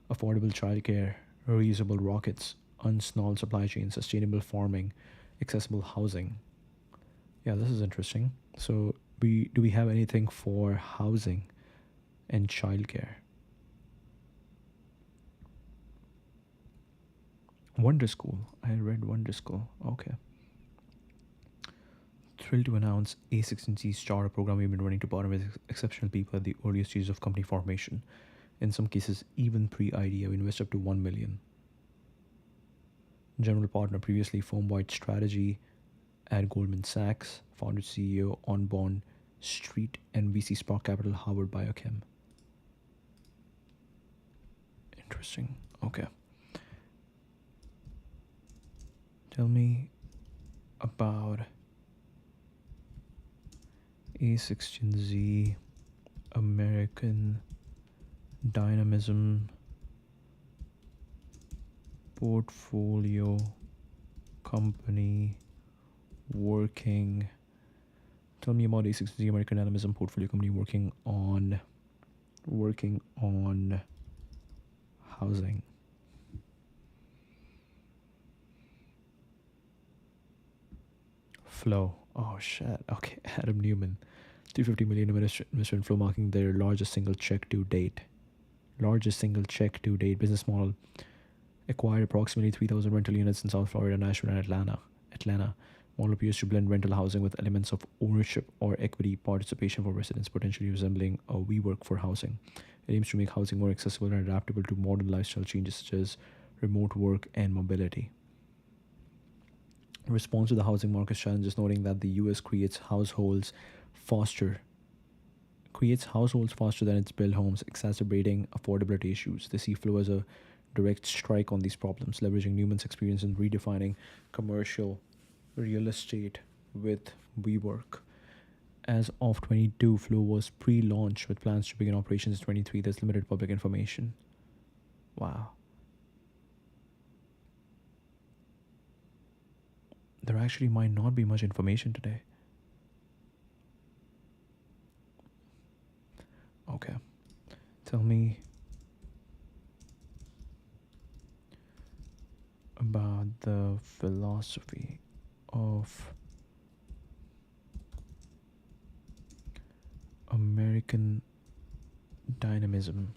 affordable childcare, reusable rockets, unsnarled supply chain, sustainable farming, accessible housing. Yeah, this is interesting. So do we have anything for housing and childcare? Wonder School. I read Wonder School. Okay. Thrilled to announce A16Z starter program we've been running to partner with exceptional people at the earliest stages of company formation. In some cases, even pre-idea, we invest up to 1 million. General partner, previously firm-wide strategy at Goldman Sachs, founder CEO on Bond Street, and VC Spark Capital, Harvard Biochem. Interesting. Okay. Tell me about A16Z, American Dynamism portfolio company working. Tell me about A16Z, American Dynamism portfolio company working on housing. Flow. Oh shit. Okay. Adam Newman. 350 million investment flow, marking their largest single check to date. Business model: acquired approximately 3,000 rental units in South Florida, Nashville, and Atlanta. Model appears to blend rental housing with elements of ownership or equity participation for residents, potentially resembling a WeWork for housing. It aims to make housing more accessible and adaptable to modern lifestyle changes such as remote work and mobility. In response to the housing market challenges, noting that the US creates households faster than its build homes, exacerbating affordability issues. They see Flow as a direct strike on these problems, leveraging Newman's experience in redefining commercial real estate with WeWork. As of 22, Flow was pre-launch with plans to begin operations in 23. There's limited public information. Wow. There actually might not be much information today. Okay. Tell me about the philosophy of American Dynamism.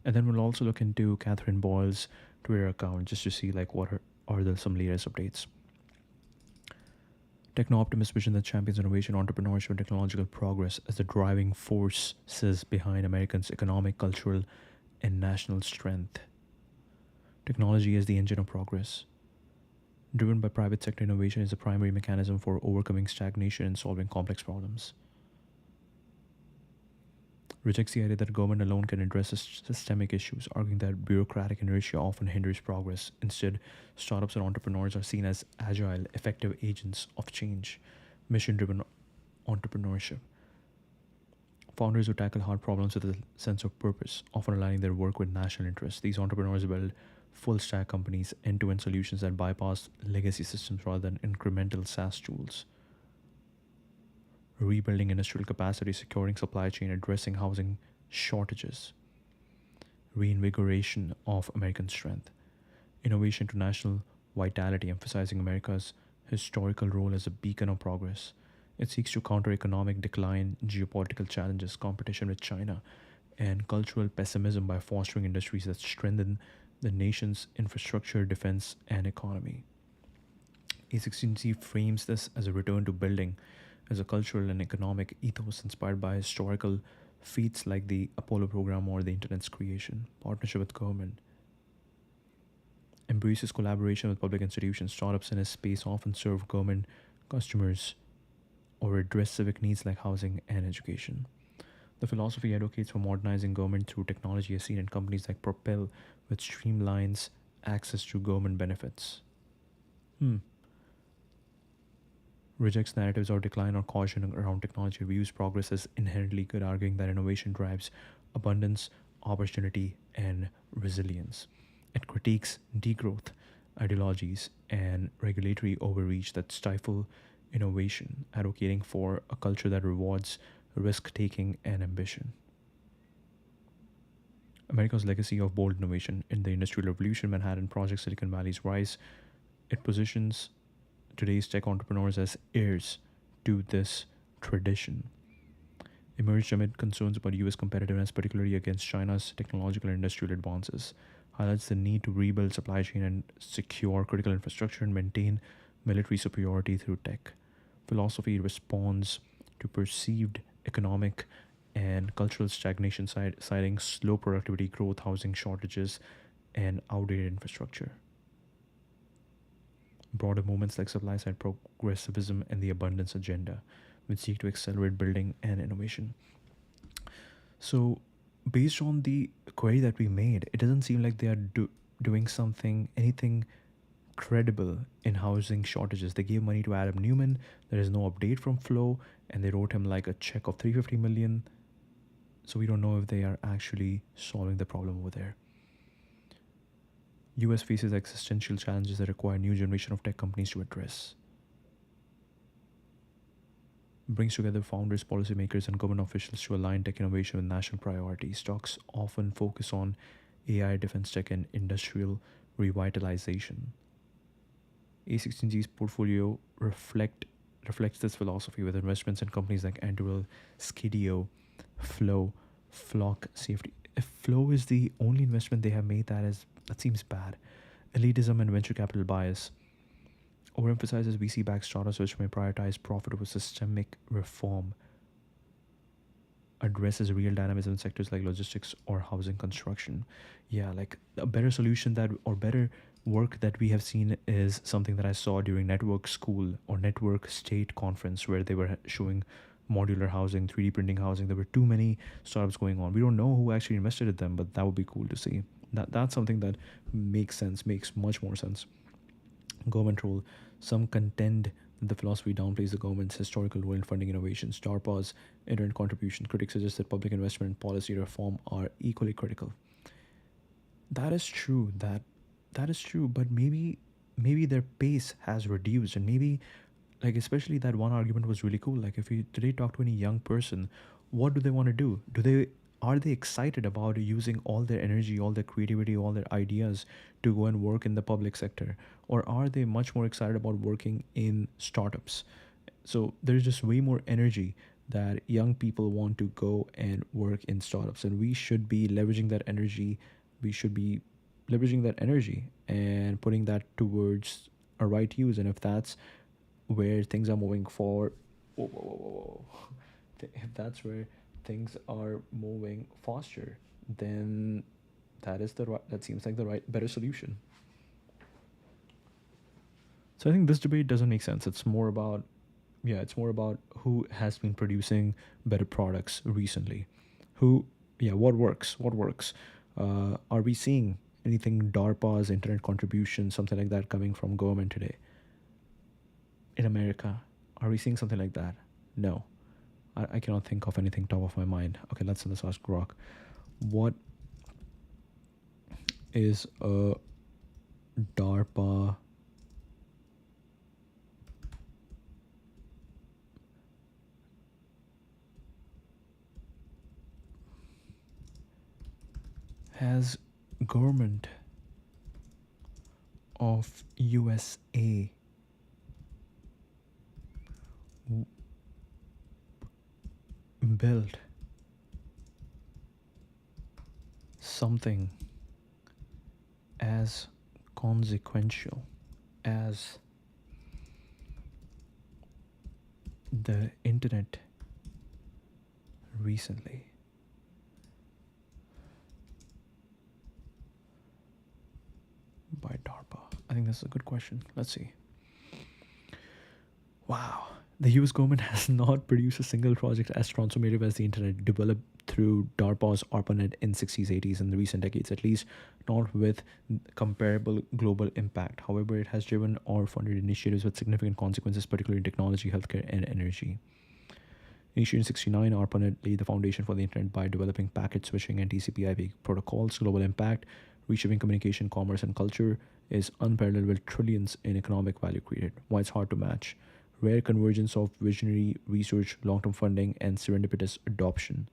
And then we'll also look into Catherine Boyle's Twitter account just to see like what are some latest updates. Techno-optimist vision that champions innovation, entrepreneurship, and technological progress as the driving forces behind Americans' economic, cultural, and national strength. Technology as the engine of progress. Driven by private sector innovation is the primary mechanism for overcoming stagnation and solving complex problems. Rejects the idea that government alone can address systemic issues, arguing that bureaucratic inertia often hinders progress. Instead, startups and entrepreneurs are seen as agile, effective agents of change. Mission-driven entrepreneurship. Founders who tackle hard problems with a sense of purpose, often aligning their work with national interests. These entrepreneurs build full stack companies, end to end solutions that bypass legacy systems rather than incremental SaaS tools. Rebuilding industrial capacity, securing supply chain, addressing housing shortages, reinvigoration of American strength, innovation to national vitality, emphasizing America's historical role as a beacon of progress. It seeks to counter economic decline, geopolitical challenges, competition with China, and cultural pessimism by fostering industries that strengthen the nation's infrastructure, defense, and economy. A16Z frames this as a return to building, as a cultural and economic ethos inspired by historical feats like the Apollo program or the internet's creation. Partnership with government embraces collaboration with public institutions. Startups in this space often serve government customers or address civic needs like housing and education. The philosophy advocates for modernizing government through technology as seen in companies like Propel, which streamlines access to government benefits. Rejects narratives or decline or caution around technology, views progress as inherently good, arguing that innovation drives abundance, opportunity, and resilience. It critiques degrowth ideologies and regulatory overreach that stifle innovation, advocating for a culture that rewards risk taking and ambition. America's legacy of bold innovation in the Industrial Revolution, Manhattan Project, Silicon Valley's rise, it positions today's tech entrepreneurs as heirs to this tradition. Emerged amid concerns about US competitiveness, particularly against China's technological and industrial advances, highlights the need to rebuild supply chain and secure critical infrastructure and maintain military superiority through tech. Philosophy responds to perceived economic and cultural stagnation, citing slow productivity growth, housing shortages, and outdated infrastructure. Broader movements like supply side progressivism and the abundance agenda, which seek to accelerate building and innovation. So, based on the query that we made, it doesn't seem like they are doing anything credible in housing shortages. They gave money to Adam Newman. There is no update from Flow, and they wrote him like a check of 350 million. So we don't know if they are actually solving the problem over there. US faces existential challenges that require a new generation of tech companies to address. Brings together founders, policymakers, and government officials to align tech innovation with national priorities. Talks often focus on AI, defense tech, and industrial revitalization. A16G's portfolio reflects this philosophy with investments in companies like Anduril, Skidio, Flow, Flock Safety. If Flow is the only investment they have made, that seems bad. Elitism and venture capital bias. Overemphasizes VC-backed startups which may prioritize profit over systemic reform. Addresses real dynamism in sectors like logistics or housing construction. Yeah, like a better solution better work that we have seen is something that I saw during Network School or Network State Conference, where they were showing modular housing, 3D printing housing. There were too many startups going on. We don't know who actually invested in them, but that would be cool to see. That's something that makes much more sense. Government role. Some contend that the philosophy downplays the government's historical role in funding innovations. DARPA's internet contribution. Critics suggest that public investment and policy reform are equally critical. That is true. That is true. But maybe their pace has reduced, and maybe, like, especially that one argument was really cool. Like, if you today talk to any young person, what do they want to do? Are they excited about using all their energy, all their creativity, all their ideas to go and work in the public sector? Or are they much more excited about working in startups? So there's just way more energy that young people want to go and work in startups. And we should be leveraging that energy. We should be leveraging that energy and putting that towards a right use. And if that's where things are moving forward, if that's where things are moving faster, then that seems like the better solution. So I think this debate doesn't make sense. It's more about who has been producing better products recently. What works? Are we seeing anything DARPA's internet contribution, something like that, coming from government today? In America, are we seeing something like that? No. I cannot think of anything top of my mind. Okay, let's ask Grok. What is a DARPA has government of USA built something as consequential as the internet recently? By DARPA. I think that's a good question. Let's see. Wow. The US government has not produced a single project as transformative as the internet developed through DARPA's ARPANET in 60s, 80s, and the recent decades, at least not with comparable global impact. However, it has driven or funded initiatives with significant consequences, particularly in technology, healthcare, and energy. Initiated in 69, ARPANET laid the foundation for the internet by developing packet switching and TCP/IP protocols. Global impact, reshaping communication, commerce, and culture, is unparalleled with trillions in economic value created. Why it's hard to match. Rare convergence of visionary research, long-term funding, and serendipitous adoption.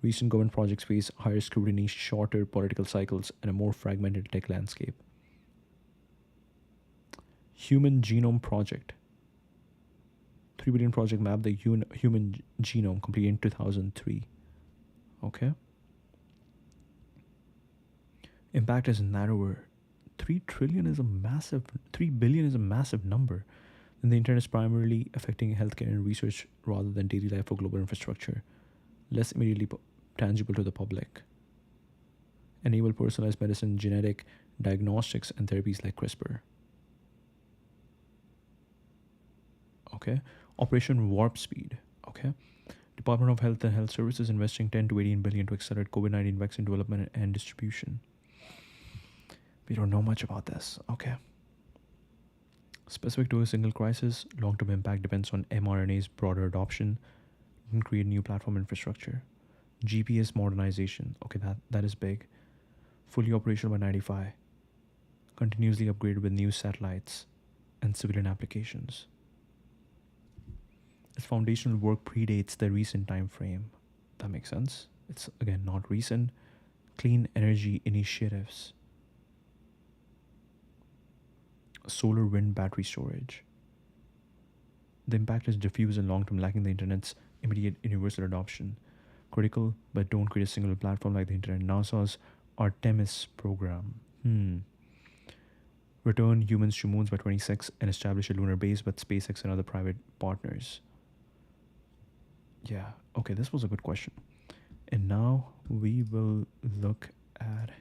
Recent government projects face higher scrutiny, shorter political cycles, and a more fragmented tech landscape. Human Genome Project. 3 billion project map the human genome completed in 2003. Okay. Impact is narrower. 3 billion is a massive number. And the internet is primarily affecting healthcare and research rather than daily life or global infrastructure. Less immediately tangible to the public. Enable personalized medicine, genetic diagnostics, and therapies like CRISPR. Okay. Operation Warp Speed. Okay. Department of Health and Health Services investing 10 to 18 billion to accelerate COVID-19 vaccine development and distribution. We don't know much about this. Okay. Specific to a single crisis, long-term impact depends on mRNA's broader adoption and create new platform infrastructure. GPS modernization. Okay, that is big. Fully operational by 95. Continuously upgraded with new satellites and civilian applications. Its foundational work predates the recent time frame. That makes sense. It's, again, not recent. Clean energy initiatives. Solar wind battery storage. The impact is diffuse and long-term, lacking the internet's immediate universal adoption. Critical, but don't create a single platform like the internet. NASA's Artemis program. Return humans to moons by 26 and establish a lunar base with SpaceX and other private partners. Yeah, okay, this was a good question. And now we will look at...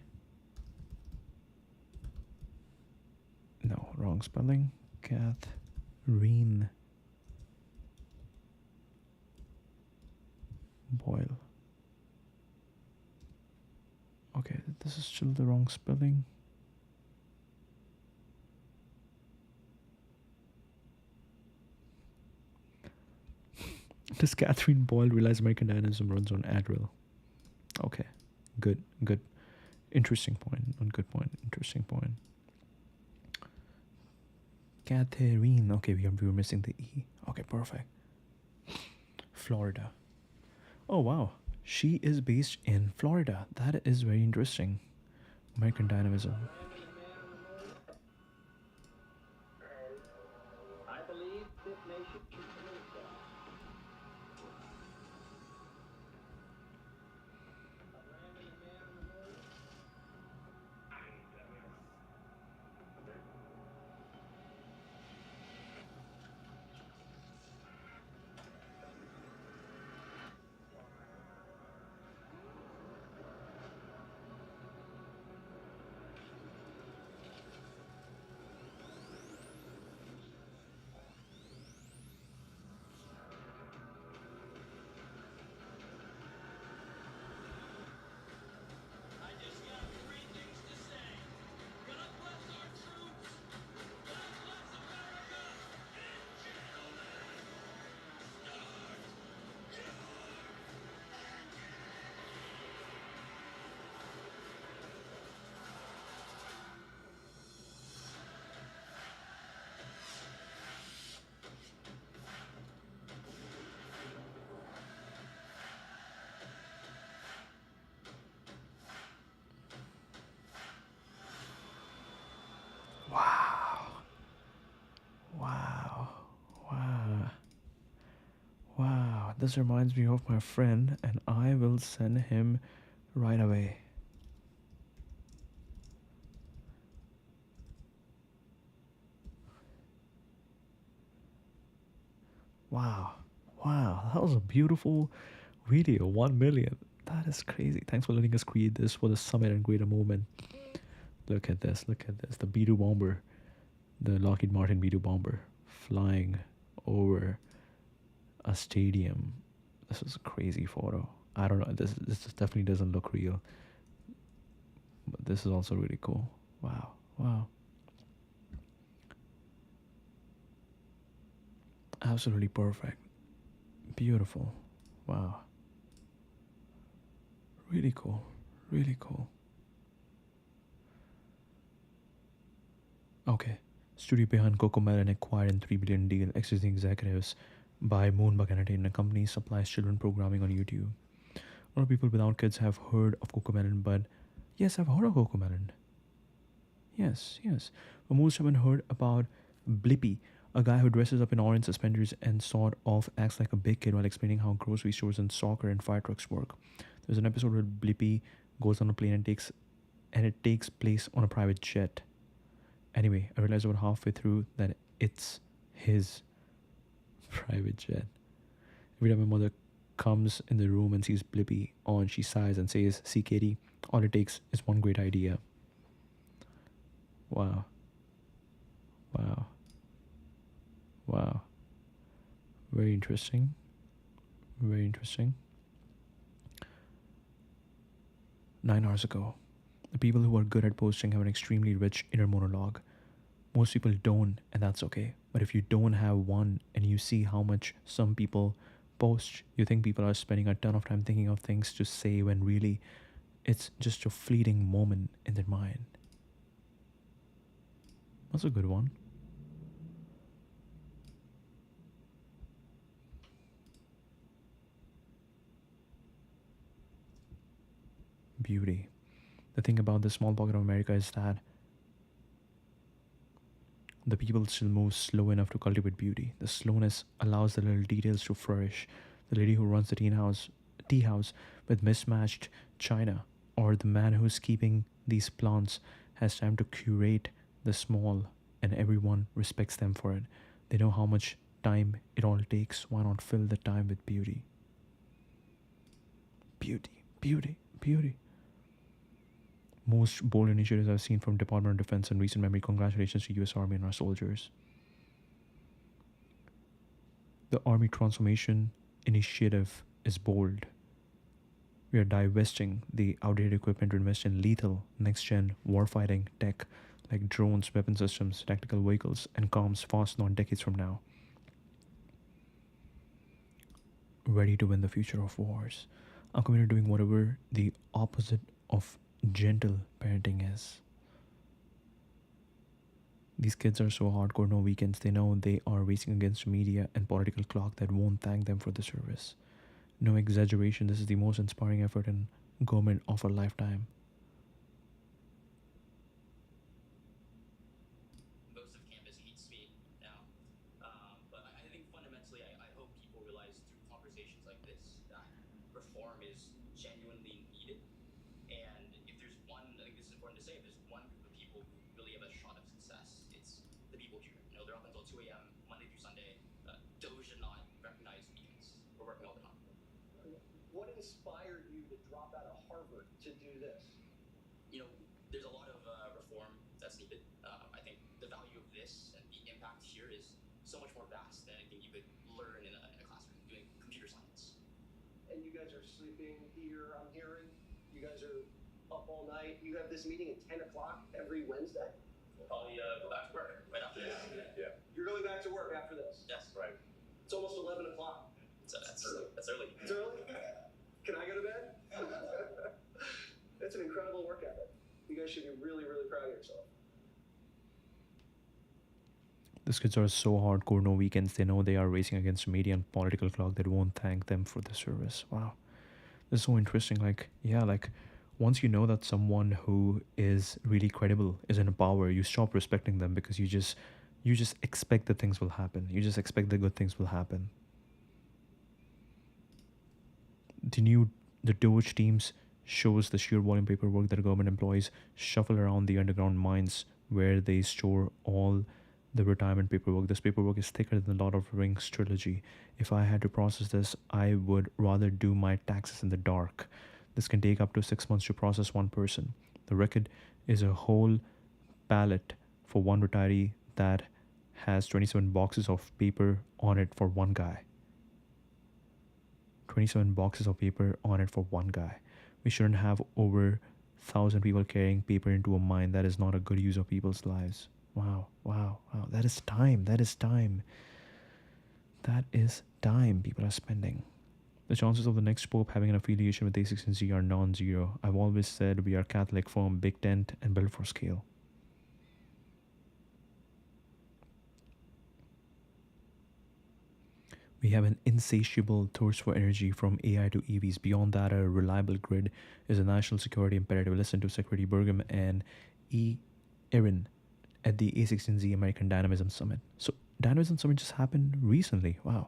No, wrong spelling. Catherine Boyle. Okay, this is still the wrong spelling. Does Catherine Boyle realize American Dynamism runs on Adderall? Okay, good. Interesting point. Not good point. Interesting point. Catherine. Okay, we were missing the E. Okay, perfect. Florida. Oh, wow. She is based in Florida. That is very interesting. American Dynamism. I believe this nation should salute them. This reminds me of my friend, and I will send him right away. Wow. Wow. That was a beautiful video. 1 million. That is crazy. Thanks for letting us create this for the Summit and Greater Movement. Look at this. Look at this. The B2 bomber, the Lockheed Martin B2 bomber, flying over a stadium. This is a crazy photo. I don't know. This definitely doesn't look real, but this is also really cool. Wow. Wow. Absolutely perfect. Beautiful. Wow. Really cool. Really cool. Okay. Studio behind Cocomelon acquired in 3 billion deal. Existing executives by Moonbug Entertainment company supplies children programming on YouTube. A lot of people without kids have heard of Cocomelon, but yes, I've heard of Cocomelon. Yes, yes. But most haven't heard about Blippi, a guy who dresses up in orange suspenders and sort of acts like a big kid while explaining how grocery stores and soccer and fire trucks work. There's an episode where Blippi goes on a plane and it takes place on a private jet. Anyway, I realized about halfway through that it's his private jet. Every time my mother comes in the room and sees Blippi on, she sighs and says, "See, Katie, all it takes is one great idea." Wow. Wow. Wow. Very interesting. Very interesting. 9 hours ago. The people who are good at posting have an extremely rich inner monologue. Most people don't, and that's okay. But if you don't have one and you see how much some people post, you think people are spending a ton of time thinking of things to say when really it's just a fleeting moment in their mind. That's a good one. Beauty. The thing about this small pocket of America is that the people still move slow enough to cultivate beauty. The slowness allows the little details to flourish. The lady who runs the tea house with mismatched china, or the man who's keeping these plants has time to curate the small, and everyone respects them for it. They know how much time it all takes. Why not fill the time with beauty? Beauty, beauty, beauty. Most bold initiatives I've seen from Department of Defense in recent memory. Congratulations to US Army and our soldiers. The Army Transformation Initiative is bold. We are divesting the outdated equipment to invest in lethal, next-gen warfighting tech like drones, weapon systems, tactical vehicles, and comms fast, not decades from now. Ready to win the future of wars. I'm committed to doing whatever the opposite of gentle parenting is. These kids are so hardcore, no weekends. They know they are racing against a media and political clock that won't thank them for the service. No exaggeration, this is the most inspiring effort in government of our lifetime. Most of campus hates me now. But I think fundamentally, I hope people realize through conversations like this that reform is genuinely needed. And if there's one, I think this is important to say, if there's one group of people who really have a shot of success, it's the people here. You know, they're up until 2 a.m. Monday through Sunday. Those should not recognize meetings. We're working all the time. What inspired you to drop out of Harvard to do this? You know, there's a lot of reform that's needed. I think the value of this and the impact here is so much more vast than anything you could learn in a classroom doing computer science. And you guys are sleeping here, I'm hearing. You guys are up all night. You have this meeting at 10 o'clock every Wednesday? We'll probably go back to work right after this. Yeah. You're going back to work after this? Yes. Right. It's almost 11 o'clock. So that's early. That's early. It's early? Can I go to bed? That's an incredible work ethic. You guys should be really, really proud of yourself. These kids are so hardcore, no weekends. They know they are racing against a media and political clock that won't thank them for the service. Wow. This is so interesting. Once you know that someone who is really credible is in power, you stop respecting them because you just expect that things will happen. You just expect that good things will happen. The new the Doge teams shows the sheer volume paperwork that government employees shuffle around the underground mines where they store all the retirement paperwork. This paperwork is thicker than the Lord of the Rings trilogy. If I had to process this, I would rather do my taxes in the dark. This can take up to 6 months to process one person. The record is a whole pallet for one retiree that has 27 boxes of paper on it for one guy. 27 boxes of paper on it for one guy. We shouldn't have over 1,000 people carrying paper into a mine. That is not a good use of people's lives. Wow, wow, wow. That is time. That is time. That is time people are spending. The chances of the next pope having an affiliation with A16Z are non-zero. I've always said we are Catholic firm, big tent, and built for scale. We have an insatiable thirst for energy from AI to EVs. Beyond that, a reliable grid is a national security imperative. Listen to Secretary Burgum and E. Erin at the A16Z American Dynamism Summit. So, Dynamism Summit just happened recently. Wow.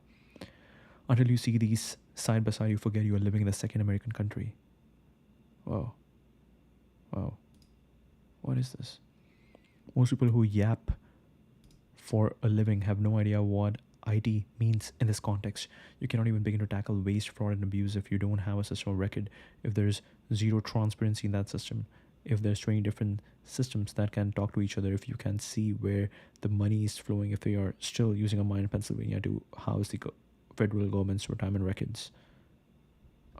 Until you see these side by side, you forget you are living in the second American country. Wow. Wow. What is this? Most people who yap for a living have no idea what IT means in this context. You cannot even begin to tackle waste, fraud, and abuse if you don't have a system of record, if there's zero transparency in that system, if there's 20 different systems that can talk to each other, if you can see where the money is flowing, if they are still using a mine in Pennsylvania to house the federal government's retirement records.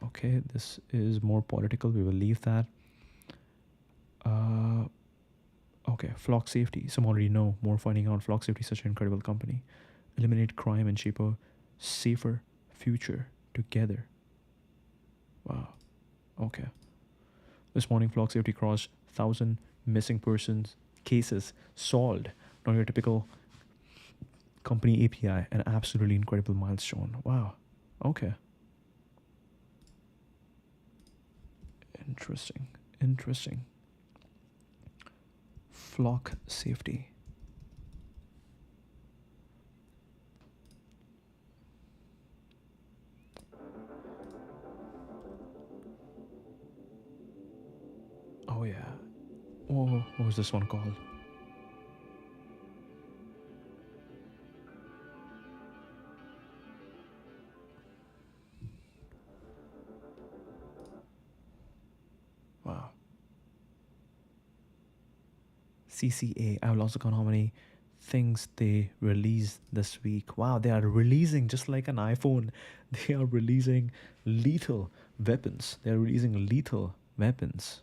Okay, this is more political. We will leave that. Okay, Flock Safety. Some already know. More finding out. Flock Safety is such an incredible company. Eliminate crime and shape a safer future together. Wow. Okay. This morning, Flock Safety crossed 1,000 missing persons cases solved. Not your typical company API. An absolutely incredible milestone. Wow. Okay. Interesting. Interesting. Flock Safety. Oh yeah. Oh, what was this one called? Wow. CCA. I've lost count how many things they released this week. Wow, they are releasing just like an iPhone. They are releasing lethal weapons. They are releasing lethal weapons.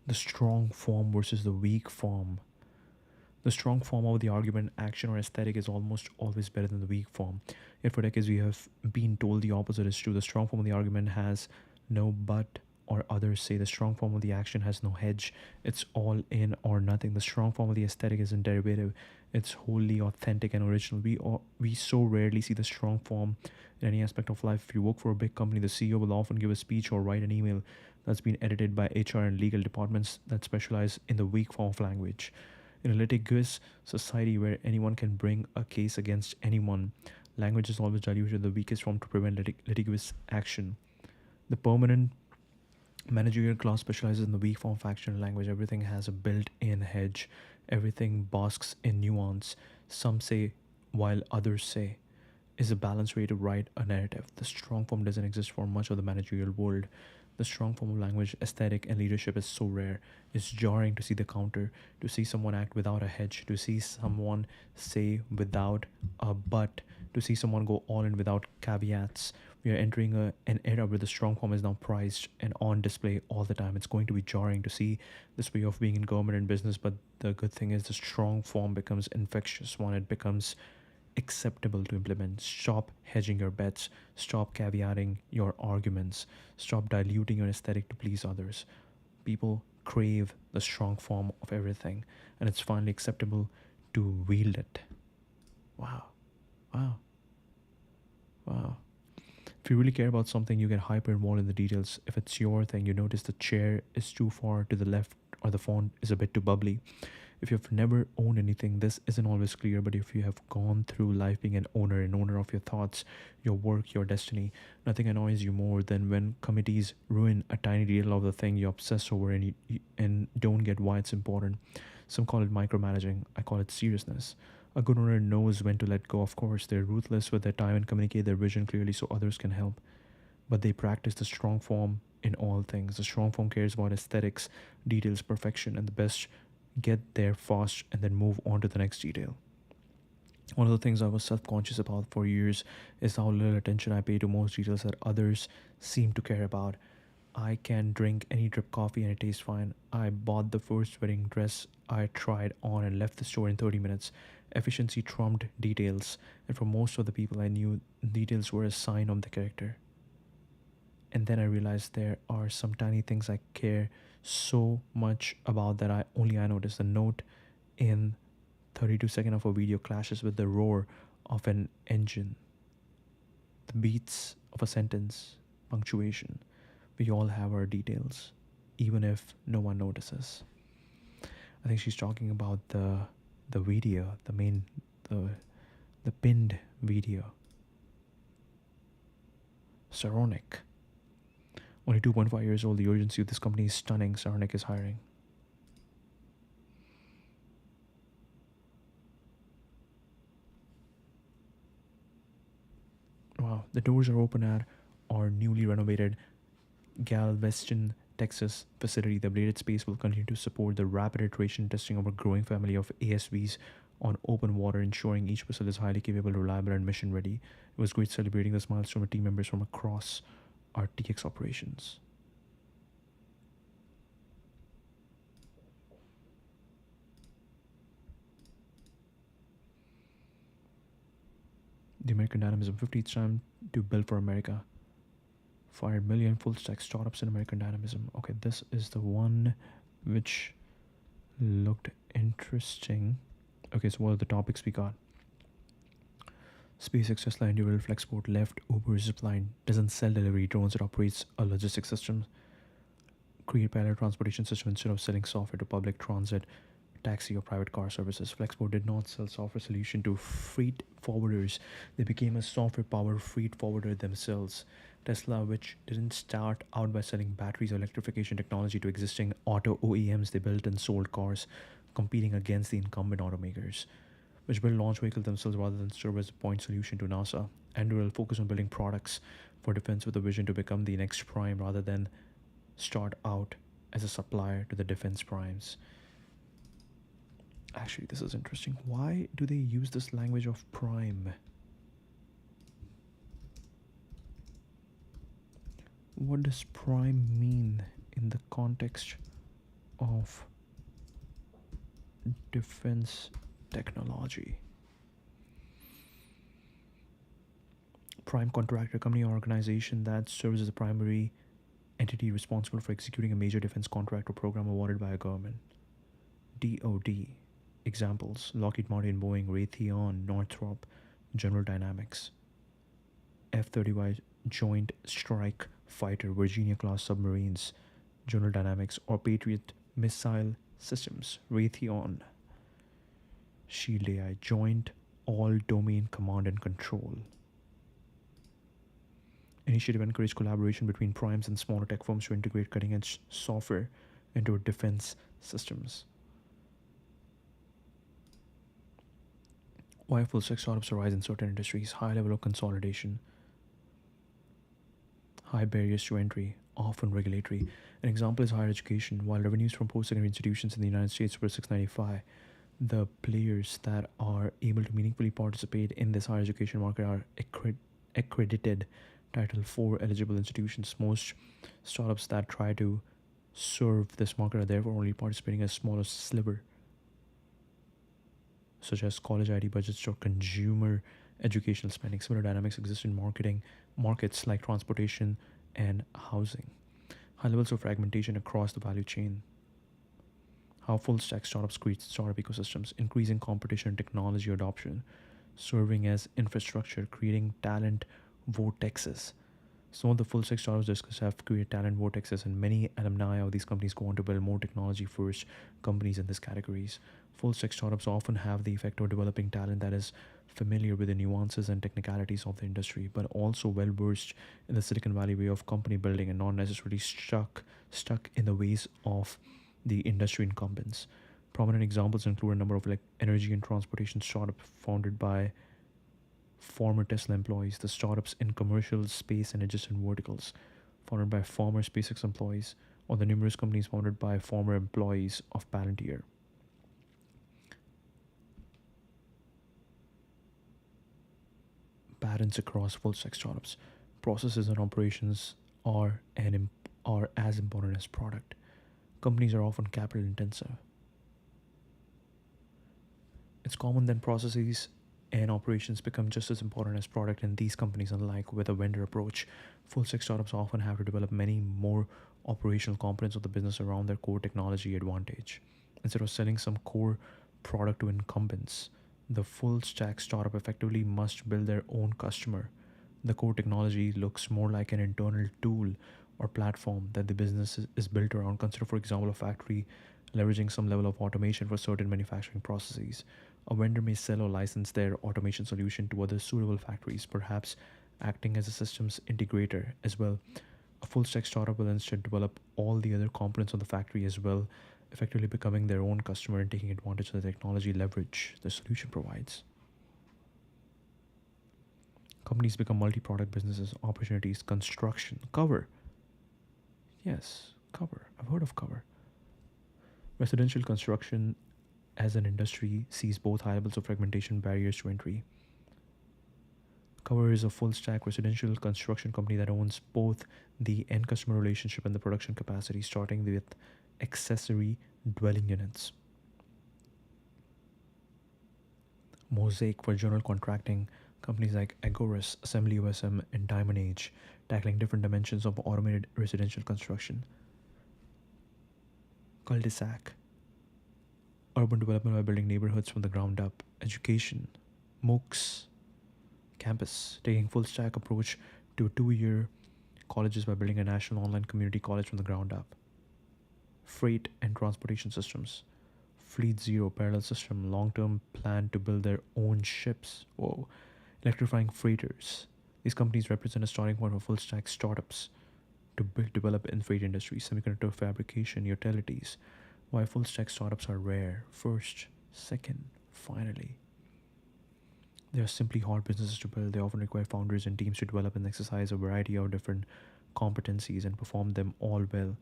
The strong form versus the weak form. The strong form of the argument, action, or aesthetic is almost always better than the weak form. Yet for decades we have been told the opposite is true. The strong form of the argument has no but, or others say the strong form of the action has no hedge. It's all in or nothing. The strong form of the aesthetic isn't derivative. It's wholly authentic and original. We so rarely see the strong form in any aspect of life. If you work for a big company, the CEO will often give a speech or write an email that's been edited by HR and legal departments that specialize in the weak form of language. In a litigious society where anyone can bring a case against anyone, language is always diluted to the weakest form to prevent litigious action. The permanent managerial class specializes in the weak form of action and language. Everything has a built-in hedge. Everything basks in nuance. Some say, while others say, is a balanced way to write a narrative. The strong form doesn't exist for much of the managerial world. The strong form of language, aesthetic, and leadership is so rare. It's jarring to see the counter, to see someone act without a hedge, to see someone say without a but, to see someone go all in without caveats. We are entering an era where the strong form is now prized and on display all the time. It's going to be jarring to see this way of being in government and business, but the good thing is the strong form becomes infectious when it becomes acceptable to implement. Stop hedging your bets. Stop caveating your arguments. Stop diluting your aesthetic to please others. People crave the strong form of everything, and it's finally acceptable to wield it. Wow. Wow. Wow. If you really care about something, you get hyper involved in the details. If it's your thing, you notice the chair is too far to the left or the font is a bit too bubbly. If you've never owned anything, this isn't always clear, but if you have gone through life being an owner of your thoughts, your work, your destiny, nothing annoys you more than when committees ruin a tiny detail of the thing you obsess over and don't get why it's important. Some call it micromanaging, I call it seriousness. A good owner knows when to let go, of course. They're ruthless with their time and communicate their vision clearly so others can help. But they practice the strong form in all things. The strong form cares about aesthetics, details, perfection, and the best get there fast and then move on to the next detail. One of the things I was self conscious about for years is how little attention I pay to most details that others seem to care about. I can drink any drip coffee and it tastes fine. I bought the first wedding dress I tried on and left the store in 30 minutes. Efficiency trumped details, and for most of the people I knew, details were a sign of the character. And then I realized there are some tiny things I care so much about that I notice. The note in 32 seconds of a video clashes with the roar of an engine, the beats of a sentence, punctuation. We all have our details, even if no one notices. I think she's talking about the video, the pinned video. Saronic. Only 2.5 years old, the urgency of this company is stunning. Saronic is hiring. Wow, the doors are open at our newly renovated Galveston, Texas facility. The updated space will continue to support the rapid iteration testing of a growing family of ASVs on open water, ensuring each vessel is highly capable, reliable, and mission ready. It was great celebrating this milestone with team members from across our TX operations. The American Dynamism, 50th time to build for America. 5 million full stack startups in American Dynamism. Okay, this is the one which looked interesting. Okay, so what are the topics we got? SpaceX, Tesla, Anduril, Flexport, left, Uber, Zipline, doesn't sell delivery drones, it operates a logistics system. Create parallel transportation system instead of selling software to public transit, taxi or private car services. Flexport did not sell software solution to freight forwarders. They became a software-powered freight forwarder themselves. Tesla, which didn't start out by selling batteries or electrification technology to existing auto OEMs, they built and sold cars, competing against the incumbent automakers, which build launch vehicles themselves rather than serve as a point solution to NASA. Andreessen focus on building products for defense with a vision to become the next prime rather than start out as a supplier to the defense primes. Actually, this is interesting. Why do they use this language of prime? What does prime mean in the context of defense technology? Prime contractor, company or organization that serves as the primary entity responsible for executing a major defense contract or program awarded by a government. DoD. Examples: Lockheed Martin, Boeing, Raytheon, Northrop, General Dynamics. F-35 Joint Strike Fighter, Virginia-class submarines, General Dynamics, or Patriot Missile Systems, Raytheon. Shield AI, Joint All-Domain Command and Control. Initiative encourage collaboration between primes and smaller tech firms to integrate cutting-edge software into defense systems. Why full stack startups arise in certain industries: high level of consolidation, high barriers to entry, often regulatory. An example is higher education. While revenues from post-secondary institutions in the United States were 695, the players that are able to meaningfully participate in this higher education market are accredited Title IV eligible institutions. Most startups that try to serve this market are therefore only participating in a smaller sliver, such as college ID budgets or consumer educational spending. Similar dynamics exist in markets like transportation and housing. High levels of fragmentation across the value chain. How full stack startups create startup ecosystems, increasing competition and technology adoption, serving as infrastructure, creating talent vortexes. Some of the full stack startups discussed have created talent vortexes, and many alumni of these companies go on to build more technology first companies in these categories. Full stack startups often have the effect of developing talent that is familiar with the nuances and technicalities of the industry, but also well versed in the Silicon Valley way of company building and not necessarily stuck in the ways of the industry incumbents. Prominent examples include a number of like energy and transportation startups founded by former Tesla employees, the startups in commercial space and adjacent verticals, founded by former SpaceX employees, or the numerous companies founded by former employees of Palantir. Patterns across full stack startups. Processes and operations are as important as product. Companies are often capital intensive. It's common that processes and operations become just as important as product in these companies, unlike with a vendor approach. Full stack startups often have to develop many more operational components of the business around their core technology advantage. Instead of selling some core product to incumbents, the full stack startup effectively must build their own customer. The core technology looks more like an internal tool or platform that the business is built around. Consider, for example, a factory leveraging some level of automation for certain manufacturing processes. A vendor may sell or license their automation solution to other suitable factories, perhaps acting as a systems integrator as well. A full stack startup will instead develop all the other components of the factory as well, effectively becoming their own customer and taking advantage of the technology leverage the solution provides. Companies become multi product businesses, opportunities, construction, cover. Yes, cover. I've heard of cover. Residential construction as an industry sees both high levels of fragmentation and barriers to entry. Cover is a full stack residential construction company that owns both the end customer relationship and the production capacity, starting with accessory dwelling units. Mosaic for general contracting, companies like Agoras, Assembly OSM, and Diamond Age, tackling different dimensions of automated residential construction. Cul-de-sac, urban development by building neighborhoods from the ground up. Education, MOOCs, campus, taking full stack approach to 2 year colleges by building a national online community college from the ground up. Freight and transportation systems, Fleet Zero parallel system, long term plan to build their own ships. Whoa. Electrifying freighters. These companies represent a starting point for full stack startups to build, develop in freight industry, semiconductor fabrication, utilities. Why full stack startups are rare. First, second, finally. They are simply hard businesses to build. They often require founders and teams to develop and exercise a variety of different competencies and perform them all well.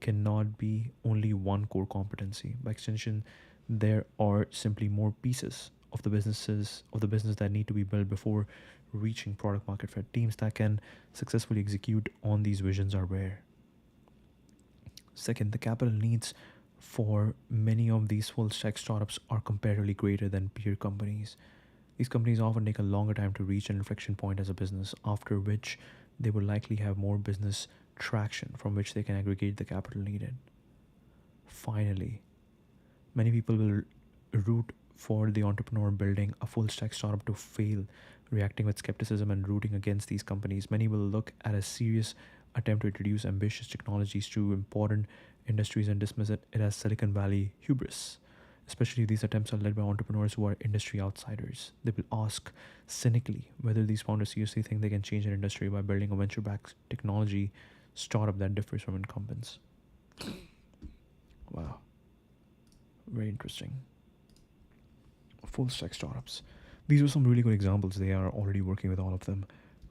Cannot be only one core competency. By extension, there are simply more pieces of the business that need to be built before reaching product market fit. Teams that can successfully execute on these visions are rare. Second, the capital needs for many of these full stack startups are comparatively greater than peer companies. These companies often take a longer time to reach an inflection point as a business, after which they will likely have more business traction from which they can aggregate the capital needed. Finally, many people will root for the entrepreneur building a full stack startup to fail, reacting with skepticism and rooting against these companies. Many will look at a serious attempt to introduce ambitious technologies to important industries and dismiss it as Silicon Valley hubris. Especially if these attempts are led by entrepreneurs who are industry outsiders. They will ask cynically whether these founders seriously think they can change an industry by building a venture-backed technology startup that differs from incumbents. Wow. Very interesting. Full stack startups. These are some really good examples. They are already working with all of them.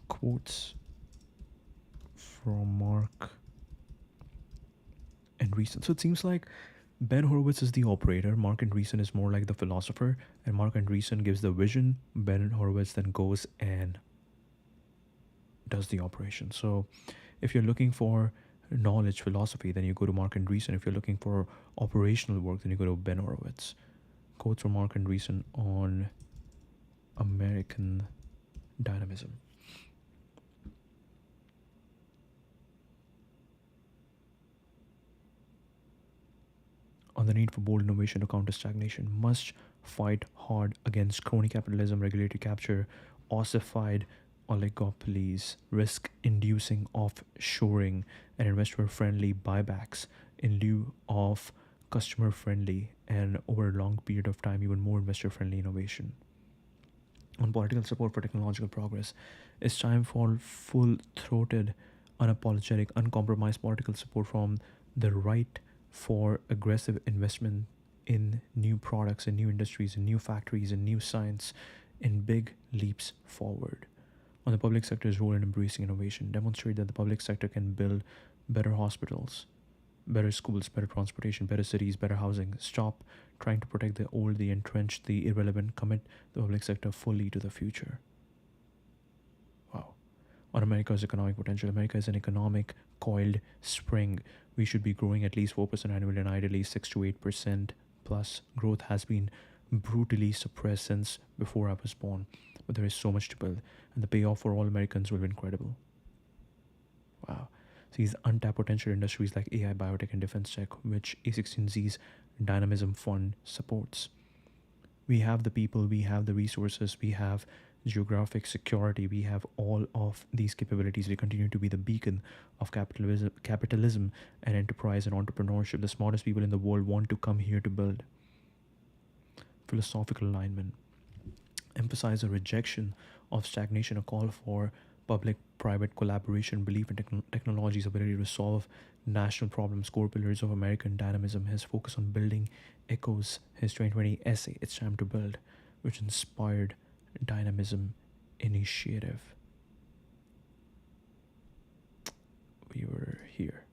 Quotes from Marc and Andreessen. So it seems like Ben Horowitz is the operator, Marc Andreessen is more like the philosopher, and Marc Andreessen gives the vision. Ben Horowitz then goes and does the operation. So if you're looking for knowledge, philosophy, then you go to Marc Andreessen. If you're looking for operational work, then you go to Ben Horowitz. Quotes from Marc Andreessen on American Dynamism. On the need for bold innovation to counter stagnation, must fight hard against crony capitalism, regulatory capture, ossified oligopolies, risk inducing offshoring, and investor friendly buybacks in lieu of customer friendly and over a long period of time, even more investor friendly innovation. On political support for technological progress, it's time for full throated, unapologetic, uncompromised political support from the right for aggressive investment in new products, in new industries, in new factories, in new science, in big leaps forward. On the public sector's role in embracing innovation, demonstrate that the public sector can build better hospitals, better schools, better transportation, better cities, better housing. Stop trying to protect the old, the entrenched, the irrelevant. Commit the public sector fully to the future. Wow. On America's economic potential, America is an economic coiled spring. We should be growing at least 4% annually and ideally 6 to 8% plus. Growth has been brutally suppressed since before I was born, but there is so much to build, and the payoff for all Americans will be incredible. Wow. These untapped potential industries like AI, biotech, and defense tech, which A16Z's Dynamism Fund supports. We have the people, we have the resources, we have geographic security, we have all of these capabilities. We continue to be the beacon of capitalism and enterprise and entrepreneurship. The smartest people in the world want to come here to build. Philosophical alignment. Emphasize a rejection of stagnation, a call for public-private collaboration, belief in technology's ability to solve national problems, core pillars of American dynamism. His focus on building echoes his 2020 essay, It's Time to Build, which inspired Dynamism initiative. We were here.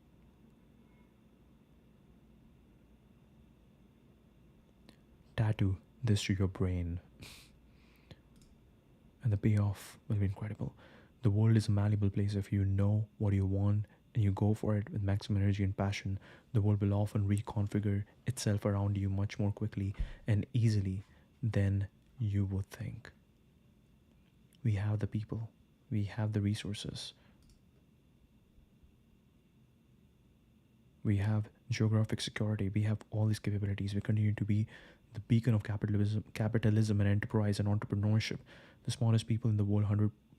Tattoo this to your brain. And the payoff will be incredible. The world is a malleable place. If you know what you want and you go for it with maximum energy and passion, the world will often reconfigure itself around you much more quickly and easily than you would think. We have the people, we have the resources, we have geographic security, we have all these capabilities. We continue to be the beacon of capitalism and enterprise and entrepreneurship. The smartest people in the world,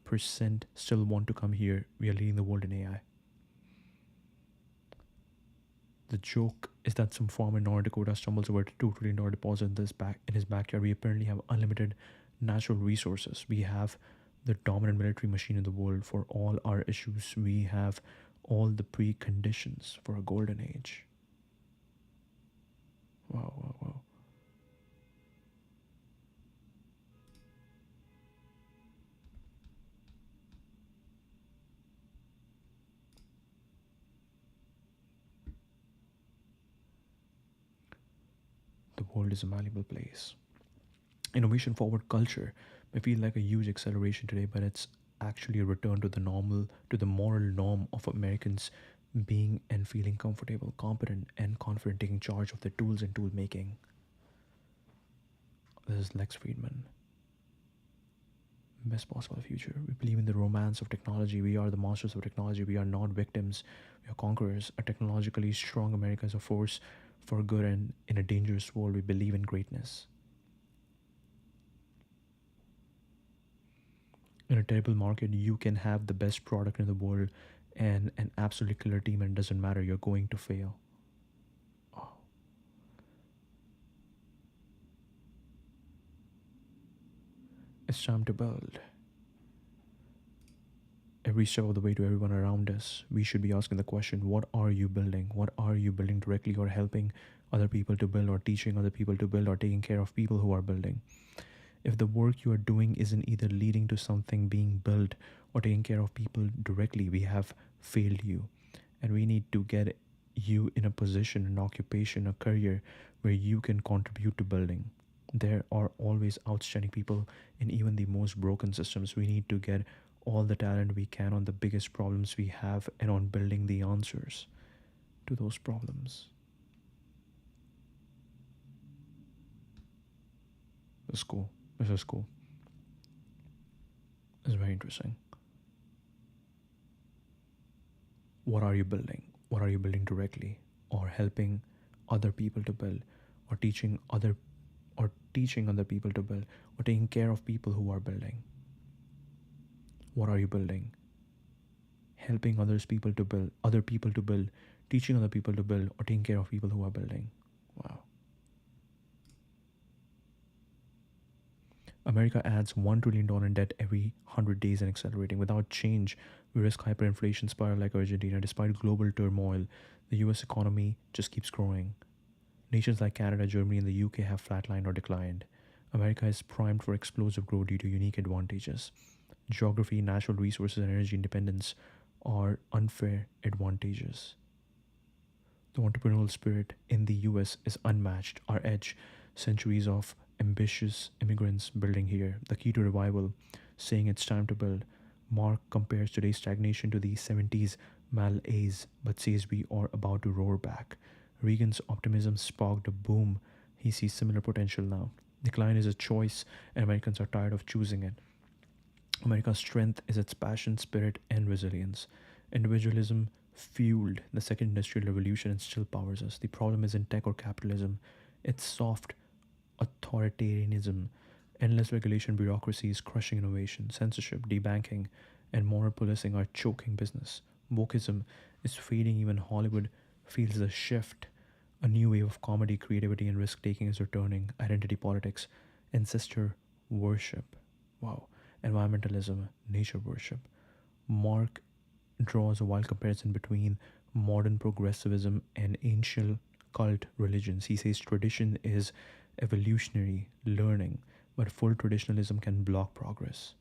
100% still want to come here. We are leading the world in AI. The joke is that some farmer in North Dakota stumbles over a $2 trillion deposit in his backyard. We apparently have unlimited natural resources. We have the dominant military machine in the world for all our issues. We have all the preconditions for a golden age. Wow, wow, wow. The world is a malleable place. Innovation forward culture may feel like a huge acceleration today, but it's actually a return to the moral norm of Americans being and feeling comfortable, competent, and confident, taking charge of their tools and tool making. This is Lex Friedman. Best possible future. We believe in the romance of technology. We are the masters of technology. We are not victims. We are conquerors. A technologically strong America is a force for good, and in a dangerous world, we believe in greatness. In a terrible market, you can have the best product in the world and an absolutely killer team, and it doesn't matter, you're going to fail. Oh. It's time to build. Every step of the way, to everyone around us, we should be asking the question, what are you building? What are you building directly, or helping other people to build, or teaching other people to build, or taking care of people who are building? If the work you are doing isn't either leading to something being built or taking care of people directly, we have failed you. And we need to get you in a position, an occupation, a career where you can contribute to building. There are always outstanding people in even the most broken systems. We need to get all the talent we can on the biggest problems we have and on building the answers to those problems. This is cool. This is cool. This is very interesting. What are you building? What are you building directly, or helping other people to build, or teaching other people to build, or taking care of people who are building? What are you building? Helping other people to build, teaching other people to build, or taking care of people who are building. Wow. America adds $1 trillion in debt every 100 days and accelerating. Without change, we risk hyperinflation spiral like Argentina. Despite global turmoil, the US economy just keeps growing. Nations like Canada, Germany, and the UK have flatlined or declined. America is primed for explosive growth due to unique advantages. Geography, natural resources, and energy independence are unfair advantages. The entrepreneurial spirit in the US is unmatched. Our edge, centuries of ambitious immigrants building here. The key to revival, saying it's time to build. Marc compares today's stagnation to the 70s malaise, but says we are about to roar back. Reagan's optimism sparked a boom. He sees similar potential now. Decline is a choice, and Americans are tired of choosing it. America's strength is its passion, spirit, and resilience. Individualism fueled the second industrial revolution and still powers us. The problem isn't tech or capitalism, it's soft authoritarianism. Endless regulation, bureaucracy is crushing innovation, censorship, debanking, and moral policing are choking business. Wokeism is fading, even Hollywood feels the shift. A new wave of comedy, creativity, and risk taking is returning. Identity politics, ancestor worship. Wow. Environmentalism, nature worship. Marc draws a wild comparison between modern progressivism and ancient cult religions. He says tradition is evolutionary learning, but full traditionalism can block progress.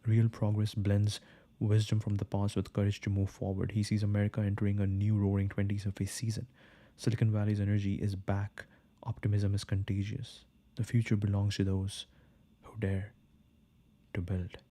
Real progress blends wisdom from the past with courage to move forward. He sees America entering a new roaring 20s of a season. Silicon Valley's energy is back. Optimism is contagious. The future belongs to those who dare to build.